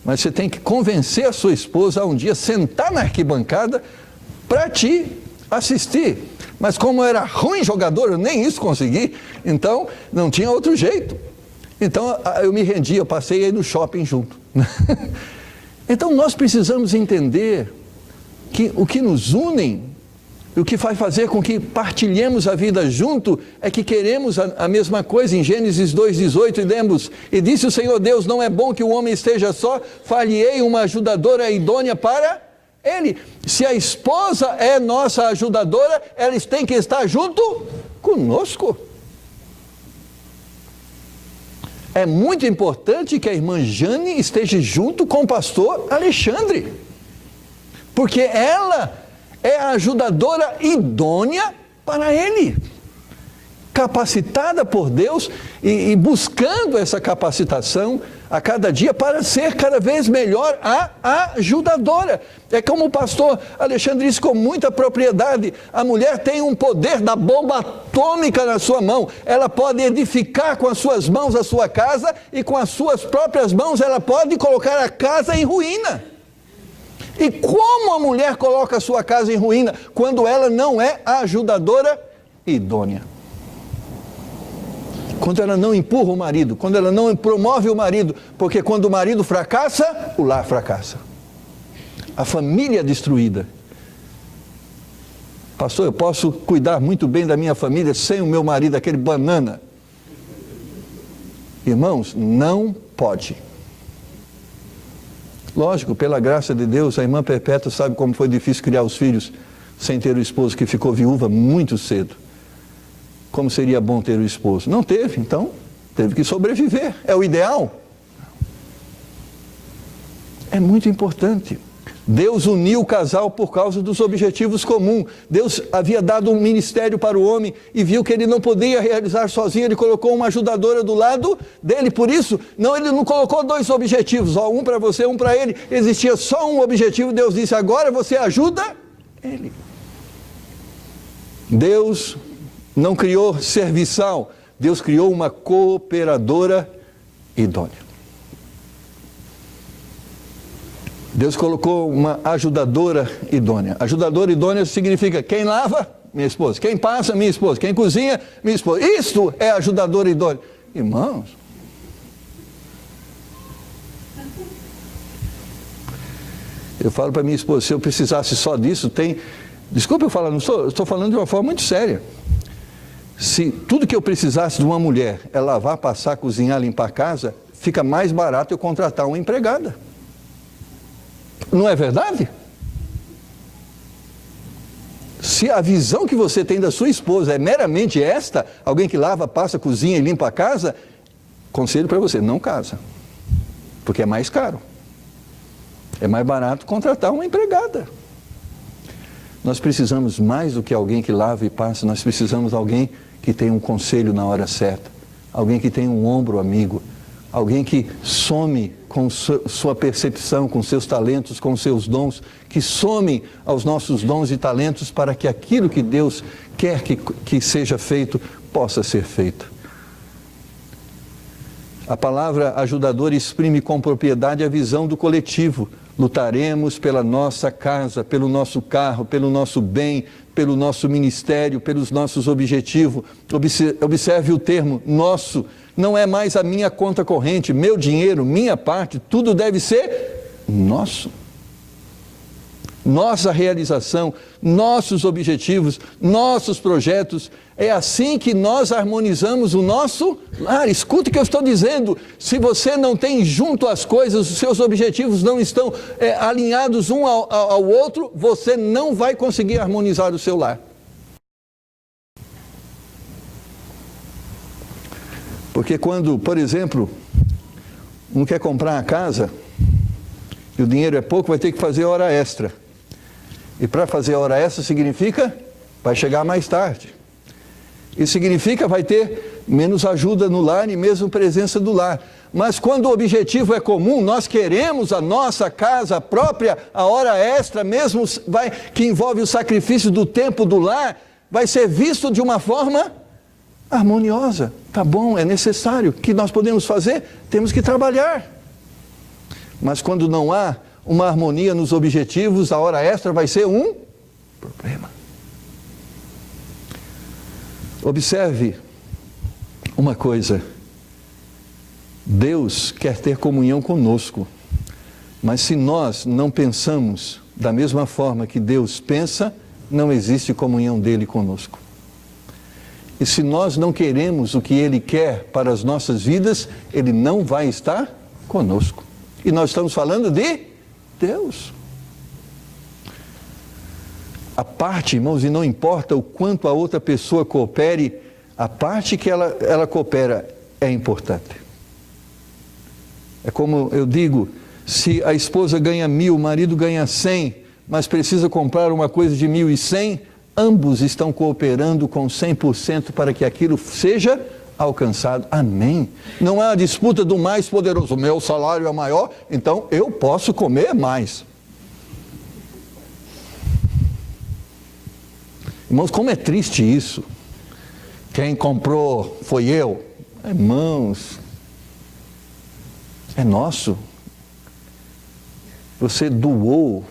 mas você tem que convencer a sua esposa a um dia sentar na arquibancada para te assistir. Mas como eu era ruim jogador, eu nem isso consegui, então não tinha outro jeito. Então eu me rendi, eu passei aí no shopping junto. Então nós precisamos entender que o que nos une O que vai fazer com que partilhemos a vida junto é que queremos a mesma coisa. Em Gênesis 2,18, lemos: e disse o Senhor Deus, não é bom que o homem esteja só, far-lhe-ei uma ajudadora idônea para ele. Se a esposa é nossa ajudadora, eles têm que estar junto conosco. É muito importante que a irmã Jane esteja junto com o pastor Alexandre, porque ela é a ajudadora idônea para ele, capacitada por Deus e buscando essa capacitação a cada dia para ser cada vez melhor a ajudadora. É como o pastor Alexandre disse com muita propriedade, a mulher tem um poder da bomba atômica na sua mão. Ela pode edificar com as suas mãos a sua casa e com as suas próprias mãos ela pode colocar a casa em ruína. E como a mulher coloca a sua casa em ruína? Quando ela não é a ajudadora idônea. Quando ela não empurra o marido, quando ela não promove o marido, porque quando o marido fracassa, o lar fracassa. A família é destruída. Pastor, eu posso cuidar muito bem da minha família sem o meu marido, aquele banana. Irmãos, não pode. Lógico, pela graça de Deus, a irmã Perpétua sabe como foi difícil criar os filhos sem ter o esposo, que ficou viúva muito cedo. Como seria bom ter o esposo? Não teve, então teve que sobreviver. É o ideal? É muito importante. Deus uniu o casal por causa dos objetivos comuns. Deus havia dado um ministério para o homem e viu que ele não podia realizar sozinho. Ele colocou uma ajudadora do lado dele. Por isso, ele não colocou dois objetivos, um para você, um para ele. Existia só um objetivo. Deus disse, agora você ajuda ele. Deus não criou serviçal. Deus criou uma cooperadora idônea. Deus colocou uma ajudadora idônea. Ajudadora idônea significa quem lava, minha esposa. Quem passa, minha esposa. Quem cozinha, minha esposa. Isto é ajudadora idônea. Irmãos, eu falo para minha esposa, se eu precisasse só disso, desculpa eu falar, estou falando de uma forma muito séria. Se tudo que eu precisasse de uma mulher é lavar, passar, cozinhar, limpar a casa, fica mais barato eu contratar uma empregada. Não é verdade? Se a visão que você tem da sua esposa é meramente esta, alguém que lava, passa, cozinha e limpa a casa, conselho para você, não casa. Porque é mais caro. É mais barato contratar uma empregada. Nós precisamos mais do que alguém que lava e passa, nós precisamos de alguém que tenha um conselho na hora certa, alguém que tenha um ombro amigo, alguém que some com sua percepção, com seus talentos, com seus dons, que some aos nossos dons e talentos para que aquilo que Deus quer que seja feito, possa ser feito. A palavra ajudador exprime com propriedade a visão do coletivo. Lutaremos pela nossa casa, pelo nosso carro, pelo nosso bem, pelo nosso ministério, pelos nossos objetivos. Observe o termo nosso. Não é mais a minha conta corrente, meu dinheiro, minha parte, tudo deve ser nosso. Nossa realização, nossos objetivos, nossos projetos. É assim que nós harmonizamos o nosso lar. Escute o que eu estou dizendo. Se você não tem junto as coisas, os seus objetivos não estão alinhados um ao outro, você não vai conseguir harmonizar o seu lar. Porque quando, por exemplo, um quer comprar uma casa e o dinheiro é pouco, vai ter que fazer hora extra. E para fazer hora extra significa, vai chegar mais tarde. Isso significa, vai ter menos ajuda no lar e mesmo presença do lar. Mas quando o objetivo é comum, nós queremos a nossa casa própria, a hora extra, mesmo que envolve o sacrifício do tempo do lar, vai ser visto de uma forma harmoniosa. Tá bom, é necessário. O que nós podemos fazer? Temos que trabalhar. Mas quando não há uma harmonia nos objetivos, a hora extra vai ser um problema. Observe uma coisa. Deus quer ter comunhão conosco, mas se nós não pensamos da mesma forma que Deus pensa, não existe comunhão dele conosco. E se nós não queremos o que ele quer para as nossas vidas, ele não vai estar conosco. E nós estamos falando de Deus. A parte, irmãos, e não importa o quanto a outra pessoa coopere, a parte que ela coopera é importante. É como eu digo, se a esposa ganha 1.000, o marido ganha 100, mas precisa comprar uma coisa de 1.100, ambos estão cooperando com 100% para que aquilo seja alcançado. Amém. Não é a disputa do mais poderoso. O meu salário é maior, então eu posso comer mais. Irmãos, como é triste isso. Quem comprou foi eu. Irmãos, é nosso. Você doou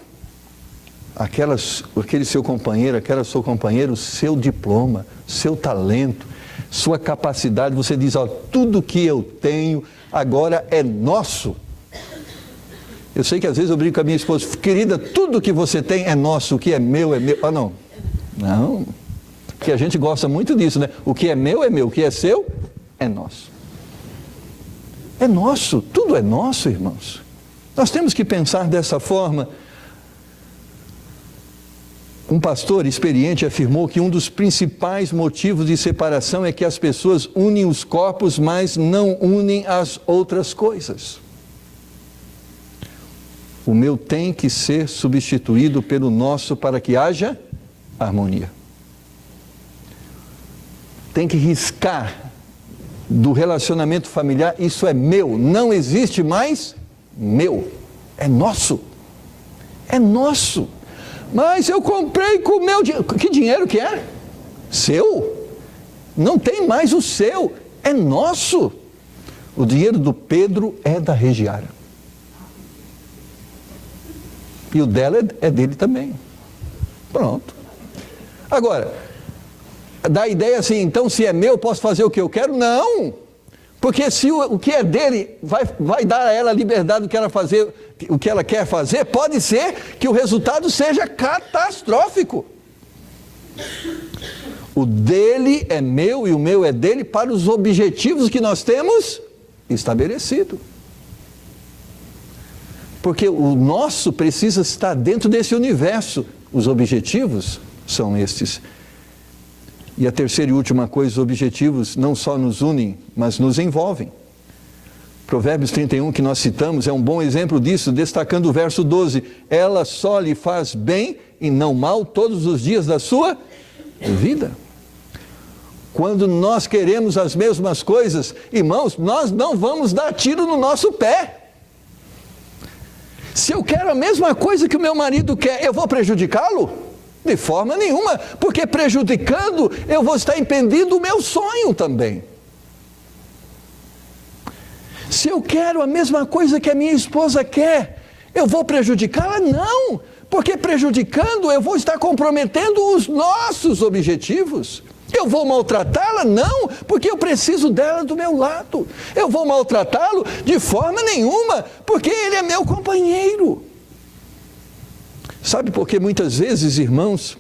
aquele seu companheiro, aquela sua companheira, o seu diploma, seu talento, sua capacidade. Você diz, ó, tudo que eu tenho agora é nosso. Eu sei que às vezes eu brinco com a minha esposa, querida, tudo que você tem é nosso, o que é meu é meu. Ah, não. Não. Porque a gente gosta muito disso, né? O que é meu, o que é seu é nosso. É nosso, tudo é nosso, irmãos. Nós temos que pensar dessa forma. Um pastor experiente afirmou que um dos principais motivos de separação é que as pessoas unem os corpos, mas não unem as outras coisas. O meu tem que ser substituído pelo nosso para que haja harmonia. Tem que riscar do relacionamento familiar, isso é meu, não existe mais meu, é nosso. É nosso. Mas eu comprei com o meu dinheiro. Que dinheiro que é? Seu? Não tem mais o seu, é nosso. O dinheiro do Pedro é da Regiara. E o dela é dele também. Pronto. Agora, dá a ideia assim, então se é meu, eu posso fazer o que eu quero? Não! Porque se o que é dele vai dar a ela a liberdade do que ela fazer, o que ela quer fazer, pode ser que o resultado seja catastrófico. O dele é meu e o meu é dele para os objetivos que nós temos estabelecido. Porque o nosso precisa estar dentro desse universo. Os objetivos são estes. E a terceira e última coisa, os objetivos não só nos unem, mas nos envolvem. Provérbios 31, que nós citamos, é um bom exemplo disso, destacando o verso 12. Ela só lhe faz bem e não mal todos os dias da sua vida. Quando nós queremos as mesmas coisas, irmãos, nós não vamos dar tiro no nosso pé. Se eu quero a mesma coisa que o meu marido quer, eu vou prejudicá-lo? De forma nenhuma, porque prejudicando, eu vou estar impedindo o meu sonho também. Se eu quero a mesma coisa que a minha esposa quer, eu vou prejudicá-la? Não, porque prejudicando, eu vou estar comprometendo os nossos objetivos. Eu vou maltratá-la? Não, porque eu preciso dela do meu lado. Eu vou maltratá-lo? De forma nenhuma, porque ele é meu companheiro. Sabe por que muitas vezes, irmãos,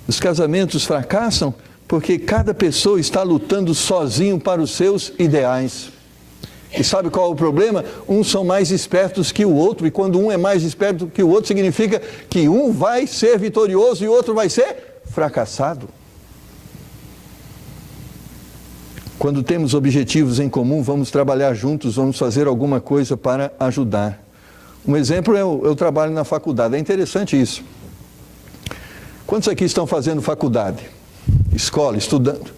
os casamentos fracassam? Porque cada pessoa está lutando sozinho para os seus ideais. E sabe qual é o problema? Uns são mais espertos que o outro, e quando um é mais esperto que o outro, significa que um vai ser vitorioso e o outro vai ser fracassado. Quando temos objetivos em comum, vamos trabalhar juntos, vamos fazer alguma coisa para ajudar. Um exemplo é eu trabalho na faculdade. É interessante isso. Quantos aqui estão fazendo faculdade? Escola, estudando.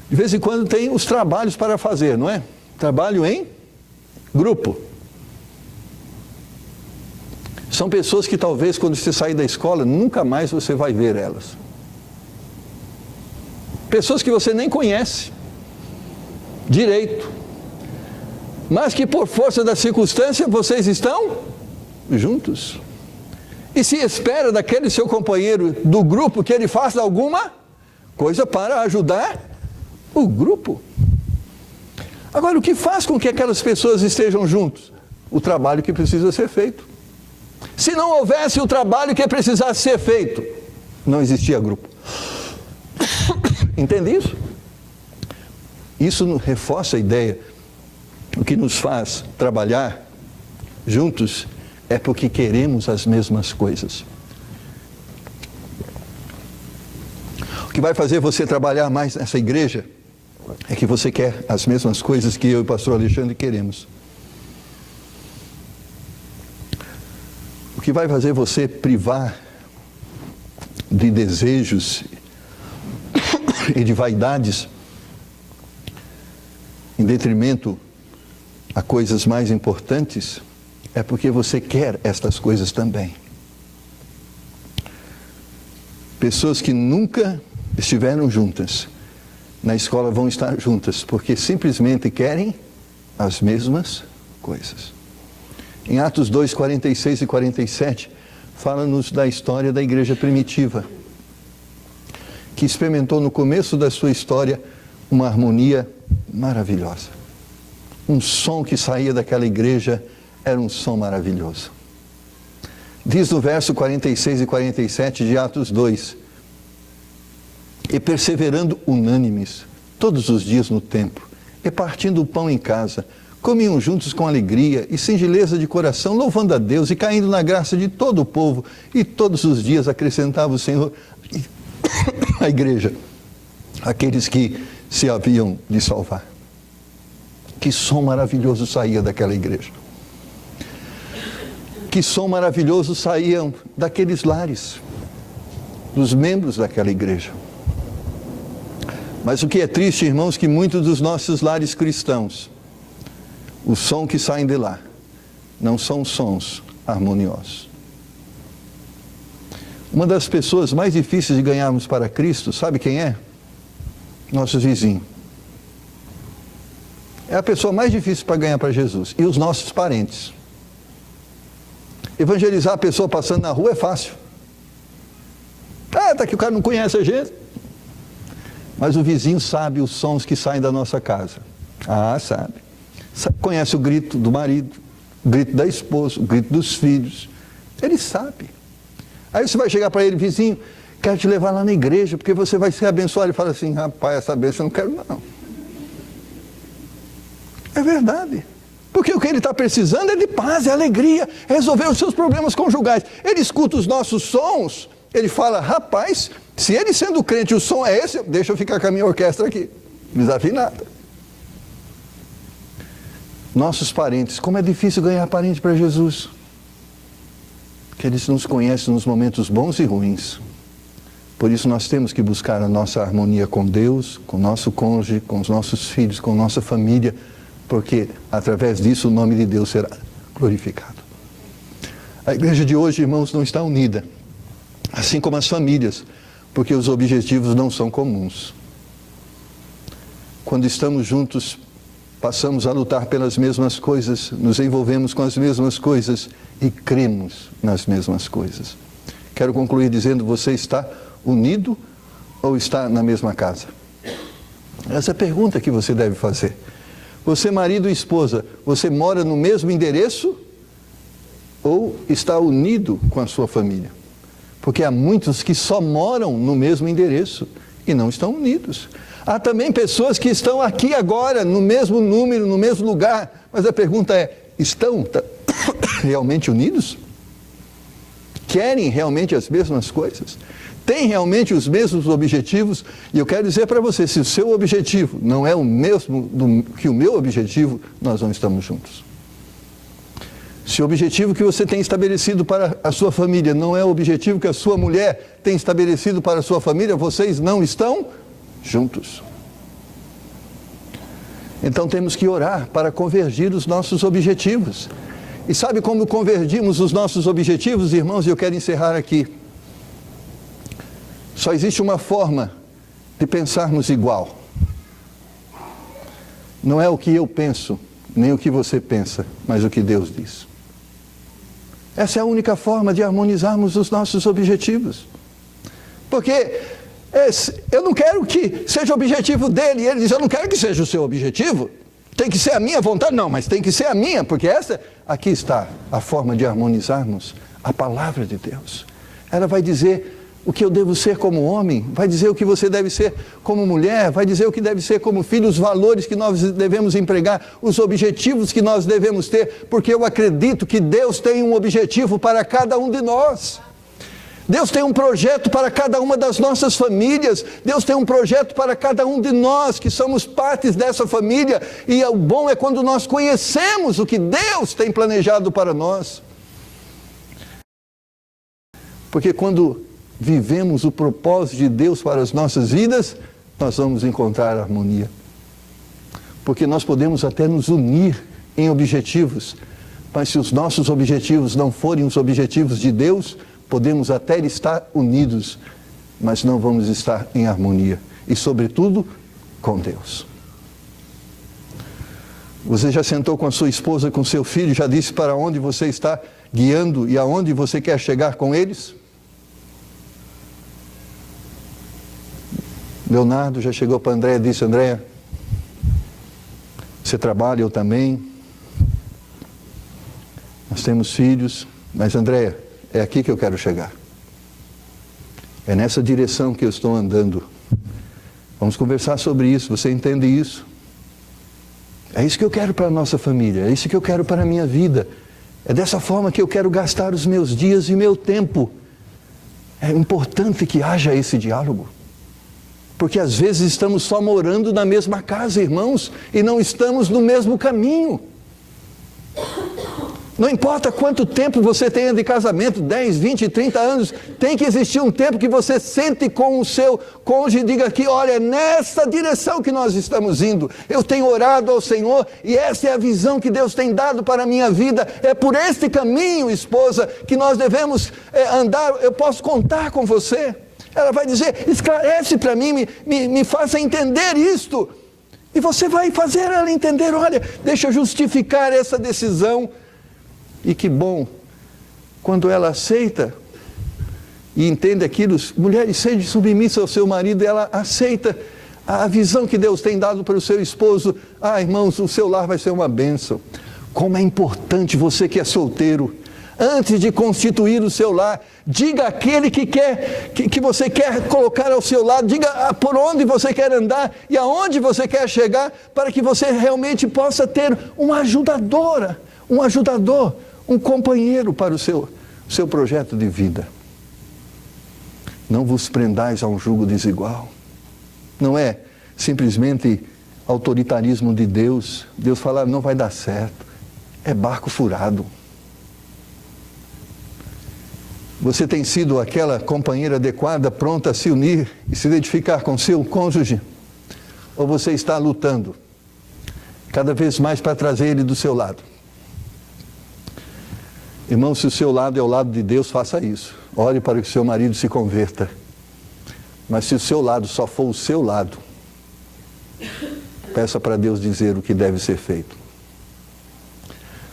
De vez em quando tem os trabalhos para fazer, não é? Trabalho em grupo. São pessoas que talvez quando você sair da escola, nunca mais você vai ver elas. Pessoas que você nem conhece direito. Mas que por força da circunstância vocês estão juntos. E se espera daquele seu companheiro do grupo que ele faça alguma coisa para ajudar o grupo. Agora, o que faz com que aquelas pessoas estejam juntos? O trabalho que precisa ser feito. Se não houvesse o trabalho que precisasse ser feito, não existia grupo. Entende isso? Isso reforça a ideia. O que nos faz trabalhar juntos é porque queremos as mesmas coisas. O que vai fazer você trabalhar mais nessa igreja é que você quer as mesmas coisas que eu e o pastor Alexandre queremos. O que vai fazer você privar de desejos e de vaidades em detrimento a coisas mais importantes é porque você quer estas coisas também. Pessoas que nunca estiveram juntas na escola vão estar juntas porque simplesmente querem as mesmas coisas. Em Atos 2, 46 e 47, fala-nos da história da igreja primitiva, que experimentou no começo da sua história uma harmonia maravilhosa. Um som que saía daquela igreja era um som maravilhoso. Diz no verso 46 e 47 de Atos 2, e perseverando unânimes, todos os dias no templo, e partindo o pão em casa, comiam juntos com alegria e singeleza de coração, louvando a Deus e caindo na graça de todo o povo, e todos os dias acrescentava o Senhor à igreja aqueles que se haviam de salvar. Que som maravilhoso saía daquela igreja. Que som maravilhoso saíam daqueles lares, dos membros daquela igreja. Mas o que é triste, irmãos, que muitos dos nossos lares cristãos, o som que saem de lá, não são sons harmoniosos. Uma das pessoas mais difíceis de ganharmos para Cristo, sabe quem é? Nosso vizinho. É a pessoa mais difícil para ganhar para Jesus. E os nossos parentes. Evangelizar a pessoa passando na rua é fácil. Tá que o cara não conhece a gente. Mas o vizinho sabe os sons que saem da nossa casa. Sabe. Conhece o grito do marido, o grito da esposa, o grito dos filhos. Ele sabe. Aí você vai chegar para ele, vizinho, quero te levar lá na igreja, porque você vai ser abençoado. Ele fala assim, rapaz, essa bênção eu não quero não. É verdade. Porque o que ele está precisando é de paz, é alegria, é resolver os seus problemas conjugais. Ele escuta os nossos sons, ele fala, rapaz, se ele sendo crente o som é esse, deixa eu ficar com a minha orquestra aqui, desafinada. Nossos parentes, como é difícil ganhar parente para Jesus. Que eles nos conhecem nos momentos bons e ruins. Por isso nós temos que buscar a nossa harmonia com Deus, com o nosso cônjuge, com os nossos filhos, com nossa família, porque através disso o nome de Deus será glorificado. A igreja de hoje, irmãos, não está unida, assim como as famílias, porque os objetivos não são comuns. Quando estamos juntos, passamos a lutar pelas mesmas coisas, nos envolvemos com as mesmas coisas e cremos nas mesmas coisas. Quero concluir dizendo, você está unido ou está na mesma casa? Essa é a pergunta que você deve fazer. Você, marido e esposa, você mora no mesmo endereço ou está unido com a sua família? Porque há muitos que só moram no mesmo endereço e não estão unidos. Há também pessoas que estão aqui agora, no mesmo número, no mesmo lugar, mas a pergunta é, estão realmente unidos? Querem realmente as mesmas coisas? Têm realmente os mesmos objetivos? E eu quero dizer para você, se o seu objetivo não é o mesmo que o meu objetivo, nós não estamos juntos. Se o objetivo que você tem estabelecido para a sua família não é o objetivo que a sua mulher tem estabelecido para a sua família, vocês não estão juntos. Então temos que orar para convergir os nossos objetivos. E sabe como convergimos os nossos objetivos, irmãos? E eu quero encerrar aqui. Só existe uma forma de pensarmos igual. Não é o que eu penso, nem o que você pensa, mas o que Deus diz. Essa é a única forma de harmonizarmos os nossos objetivos. Porque eu não quero que seja o objetivo dele, e ele diz, eu não quero que seja o seu objetivo, tem que ser a minha vontade, não, mas tem que ser a minha, porque aqui está a forma de harmonizarmos a palavra de Deus. Ela vai dizer o que eu devo ser como homem, vai dizer o que você deve ser como mulher, vai dizer o que deve ser como filho, os valores que nós devemos empregar, os objetivos que nós devemos ter, porque eu acredito que Deus tem um objetivo para cada um de nós. Deus tem um projeto para cada uma das nossas famílias, Deus tem um projeto para cada um de nós que somos partes dessa família, e o bom é quando nós conhecemos o que Deus tem planejado para nós. Porque quando vivemos o propósito de Deus para as nossas vidas, nós vamos encontrar harmonia. Porque nós podemos até nos unir em objetivos, mas se os nossos objetivos não forem os objetivos de Deus, podemos até estar unidos, mas não vamos estar em harmonia. E, sobretudo, com Deus. Você já sentou com a sua esposa, com seu filho, já disse para onde você está guiando e aonde você quer chegar com eles? Leonardo já chegou para a Andréia e disse: Andréia, você trabalha, eu também. Nós temos filhos, mas Andréia, é aqui que eu quero chegar. É nessa direção que eu estou andando. Vamos conversar sobre isso, você entende isso? É isso que eu quero para a nossa família, é isso que eu quero para a minha vida. É dessa forma que eu quero gastar os meus dias e meu tempo. É importante que haja esse diálogo. Porque às vezes estamos só morando na mesma casa, irmãos, e não estamos no mesmo caminho. Não importa quanto tempo você tenha de casamento, 10, 20, 30 anos, tem que existir um tempo que você sente com o seu cônjuge e diga aqui: olha, é nessa direção que nós estamos indo. Eu tenho orado ao Senhor e essa é a visão que Deus tem dado para a minha vida. É por este caminho, esposa, que nós devemos andar. Eu posso contar com você. Ela vai dizer: esclarece para mim, me faça entender isto. E você vai fazer ela entender: olha, deixa eu justificar essa decisão. E que bom, quando ela aceita e entende aquilo. Mulheres, seja submissa ao seu marido, ela aceita a visão que Deus tem dado para o seu esposo. Ah, irmãos, o seu lar vai ser uma bênção. Como é importante, você que é solteiro, antes de constituir o seu lar, diga àquele que você quer colocar ao seu lado, diga por onde você quer andar e aonde você quer chegar, para que você realmente possa ter uma ajudadora, um ajudador, um companheiro para o seu projeto de vida. Não vos prendais a um jugo desigual. Não é simplesmente autoritarismo de Deus. Deus fala: não vai dar certo. É barco furado. Você tem sido aquela companheira adequada, pronta a se unir e se identificar com seu cônjuge? Ou você está lutando cada vez mais para trazer ele do seu lado? Irmão, se o seu lado é o lado de Deus, faça isso. Ore para que o seu marido se converta. Mas se o seu lado só for o seu lado, peça para Deus dizer o que deve ser feito.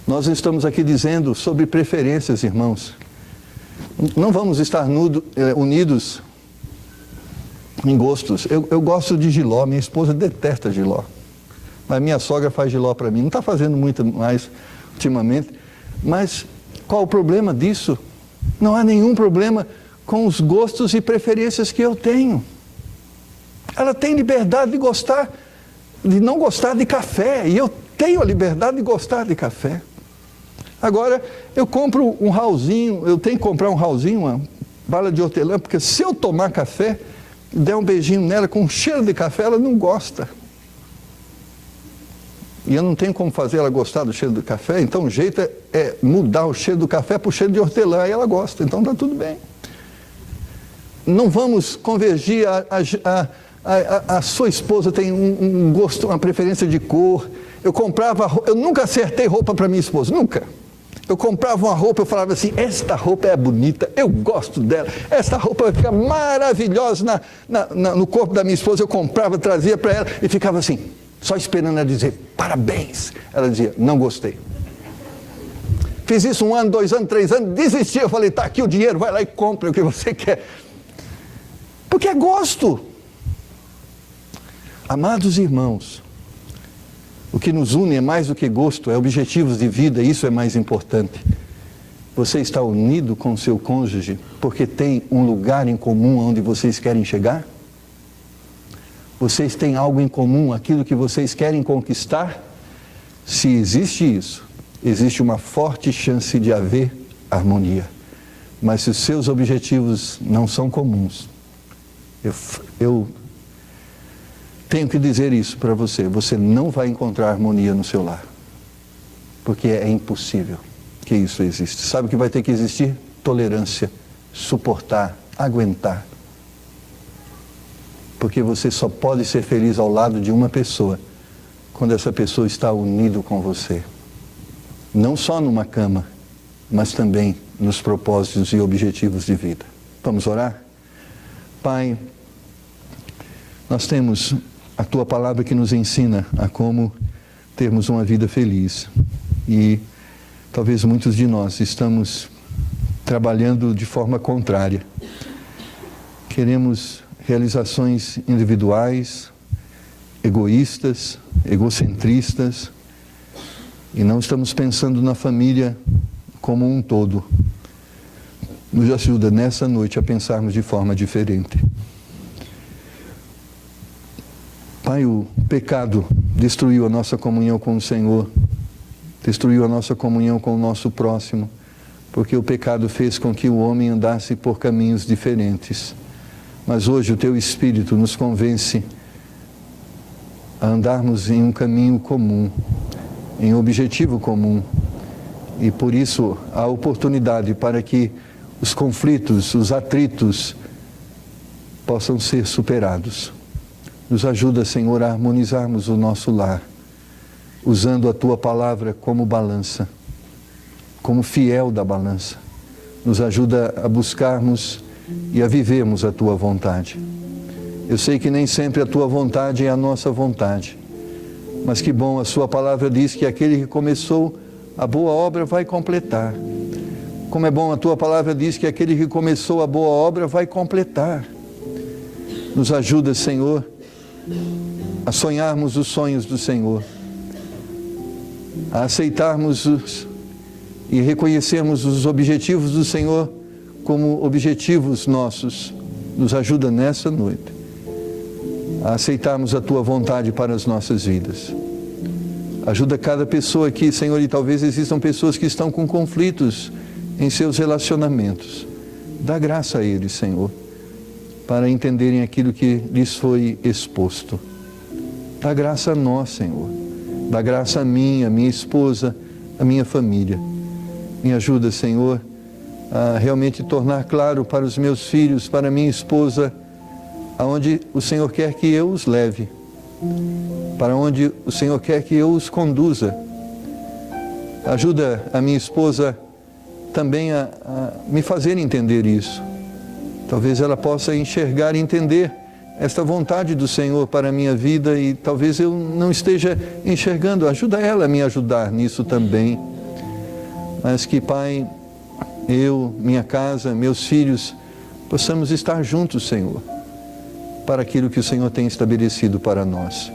Nós estamos aqui dizendo sobre preferências, irmãos. Não vamos estar unidos em gostos. Eu gosto de jiló, minha esposa detesta jiló. Mas minha sogra faz jiló para mim. Não está fazendo muito mais ultimamente. Mas qual o problema disso? Não há nenhum problema com os gostos e preferências que eu tenho. Ela tem liberdade de não gostar de café. E eu tenho a liberdade de gostar de café. Agora, eu compro um ralzinho, eu tenho que comprar um ralzinho, uma bala de hortelã, porque se eu tomar café, der um beijinho nela com um cheiro de café, ela não gosta. E eu não tenho como fazer ela gostar do cheiro do café, então o jeito é mudar o cheiro do café para o cheiro de hortelã, e ela gosta, então está tudo bem. Não vamos convergir, a sua esposa tem um gosto, uma preferência de cor. Eu nunca acertei roupa para minha esposa, nunca. Eu comprava uma roupa, eu falava assim: esta roupa é bonita, eu gosto dela, esta roupa vai ficar maravilhosa no corpo da minha esposa. Eu comprava, trazia para ela e ficava assim, só esperando ela dizer parabéns. Ela dizia: não gostei. Fiz isso 1 ano, 2 anos, 3 anos, desisti. Eu falei: tá aqui o dinheiro, vai lá e compra o que você quer. Porque é gosto. Amados irmãos, o que nos une é mais do que gosto, é objetivos de vida, isso é mais importante. Você está unido com seu cônjuge porque tem um lugar em comum onde vocês querem chegar? Vocês têm algo em comum, aquilo que vocês querem conquistar? Se existe isso, existe uma forte chance de haver harmonia. Mas se os seus objetivos não são comuns, eu tenho que dizer isso para você, você não vai encontrar harmonia no seu lar. Porque é impossível que isso exista. Sabe o que vai ter que existir? Tolerância, suportar, aguentar. Porque você só pode ser feliz ao lado de uma pessoa quando essa pessoa está unida com você. Não só numa cama, mas também nos propósitos e objetivos de vida. Vamos orar? Pai, nós temos a Tua palavra que nos ensina a como termos uma vida feliz. E talvez muitos de nós estamos trabalhando de forma contrária. Queremos realizações individuais, egoístas, egocentristas, e não estamos pensando na família como um todo. Nos ajuda nessa noite a pensarmos de forma diferente. Pai, o pecado destruiu a nossa comunhão com o Senhor, destruiu a nossa comunhão com o nosso próximo, porque o pecado fez com que o homem andasse por caminhos diferentes. Mas hoje o Teu Espírito nos convence a andarmos em um caminho comum, em um objetivo comum. E por isso há oportunidade para que os conflitos, os atritos possam ser superados. Nos ajuda, Senhor, a harmonizarmos o nosso lar, usando a Tua palavra como balança, como fiel da balança. Nos ajuda a buscarmos e a vivermos a Tua vontade. Eu sei que nem sempre a Tua vontade é a nossa vontade, mas que bom, a Sua palavra diz que aquele que começou a boa obra vai completar. Como é bom, a Tua palavra diz que aquele que começou a boa obra vai completar. Nos ajuda, Senhor, a sonharmos os sonhos do Senhor, a aceitarmos e reconhecermos os objetivos do Senhor como objetivos nossos. Nos ajuda nessa noite a aceitarmos a Tua vontade para as nossas vidas. Ajuda cada pessoa aqui, Senhor, e talvez existam pessoas que estão com conflitos em seus relacionamentos. Dá graça a eles, Senhor, para entenderem aquilo que lhes foi exposto. Dá graça a nós, Senhor. Dá graça a mim, a minha esposa, a minha família. Me ajuda, Senhor, a realmente tornar claro para os meus filhos, para a minha esposa, aonde o Senhor quer que eu os leve, para onde o Senhor quer que eu os conduza. Ajuda a minha esposa também a me fazer entender isso. Talvez ela possa enxergar e entender esta vontade do Senhor para a minha vida e talvez eu não esteja enxergando. Ajuda ela a me ajudar nisso também. Mas que, Pai, eu, minha casa, meus filhos, possamos estar juntos, Senhor, para aquilo que o Senhor tem estabelecido para nós.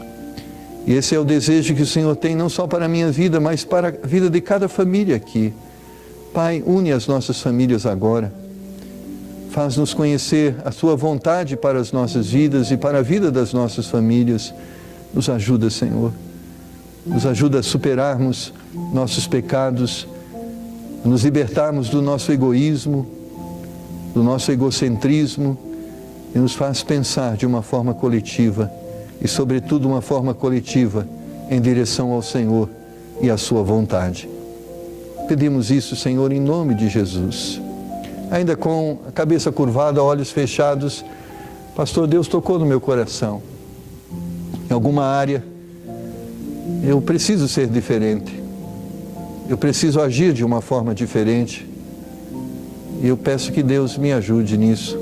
E esse é o desejo que o Senhor tem não só para a minha vida, mas para a vida de cada família aqui. Pai, une as nossas famílias agora. Faz-nos conhecer a Sua vontade para as nossas vidas e para a vida das nossas famílias. Nos ajuda, Senhor. Nos ajuda a superarmos nossos pecados, a nos libertarmos do nosso egoísmo, do nosso egocentrismo, e nos faz pensar de uma forma coletiva, e sobretudo uma forma coletiva em direção ao Senhor e à Sua vontade. Pedimos isso, Senhor, em nome de Jesus. Ainda com a cabeça curvada, olhos fechados, pastor, Deus tocou no meu coração. Em alguma área, eu preciso ser diferente. Eu preciso agir de uma forma diferente. E eu peço que Deus me ajude nisso.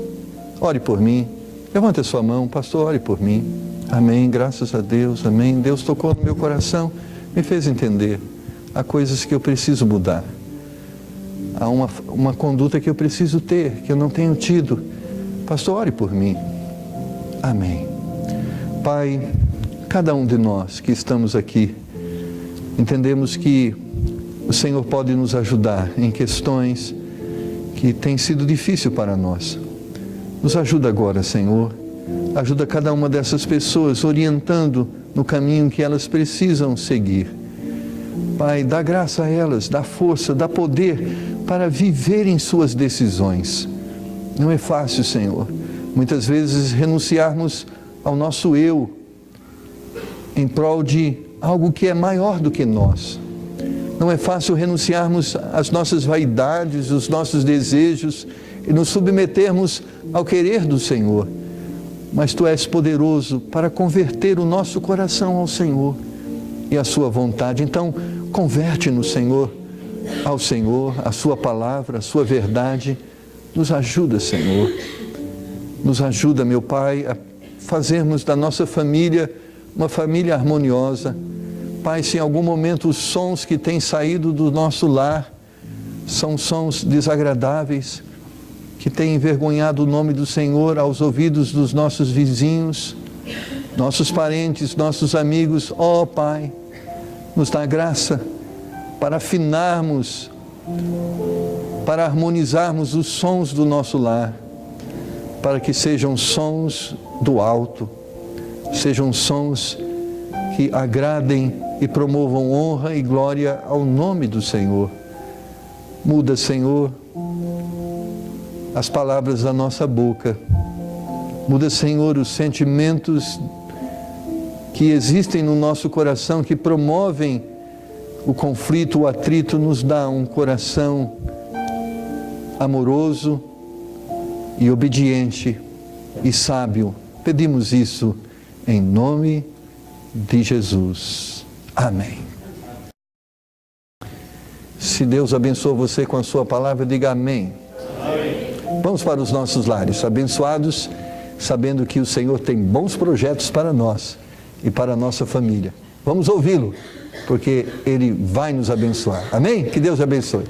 Ore por mim. Levante a sua mão, pastor, ore por mim. Amém, graças a Deus, amém. Deus tocou no meu coração, me fez entender. Há coisas que eu preciso mudar. Há uma conduta que eu preciso ter, que eu não tenho tido. Pastor, ore por mim. Amém. Pai, cada um de nós que estamos aqui, entendemos que o Senhor pode nos ajudar em questões que têm sido difíceis para nós. Nos ajuda agora, Senhor. Ajuda cada uma dessas pessoas, orientando no caminho que elas precisam seguir. Pai, dá graça a elas, dá força, dá poder para viverem suas decisões. Não é fácil, Senhor. Muitas vezes renunciarmos ao nosso eu em prol de algo que é maior do que nós. Não é fácil renunciarmos às nossas vaidades, os nossos desejos e nos submetermos ao querer do Senhor. Mas Tu és poderoso para converter o nosso coração ao Senhor e à Sua vontade. Então, converte-nos, Senhor, ao Senhor, a Sua palavra, a Sua verdade. Nos ajuda, Senhor. Nos ajuda, meu Pai, a fazermos da nossa família uma família harmoniosa. Pai, se em algum momento os sons que têm saído do nosso lar são sons desagradáveis, que têm envergonhado o nome do Senhor aos ouvidos dos nossos vizinhos, nossos parentes, nossos amigos, ó Pai, nos dá graça para afinarmos, para harmonizarmos os sons do nosso lar, para que sejam sons do alto, sejam sons que agradem e promovam honra e glória ao nome do Senhor. Muda, Senhor, as palavras da nossa boca. Muda, Senhor, os sentimentos que existem no nosso coração, que promovem o conflito, o atrito. Nos dá um coração amoroso e obediente e sábio. Pedimos isso em nome de Jesus. Amém. Se Deus abençoa você com a sua palavra, diga amém. Vamos para os nossos lares, abençoados, sabendo que o Senhor tem bons projetos para nós e para a nossa família. Vamos ouvi-lo, porque Ele vai nos abençoar. Amém? Que Deus abençoe.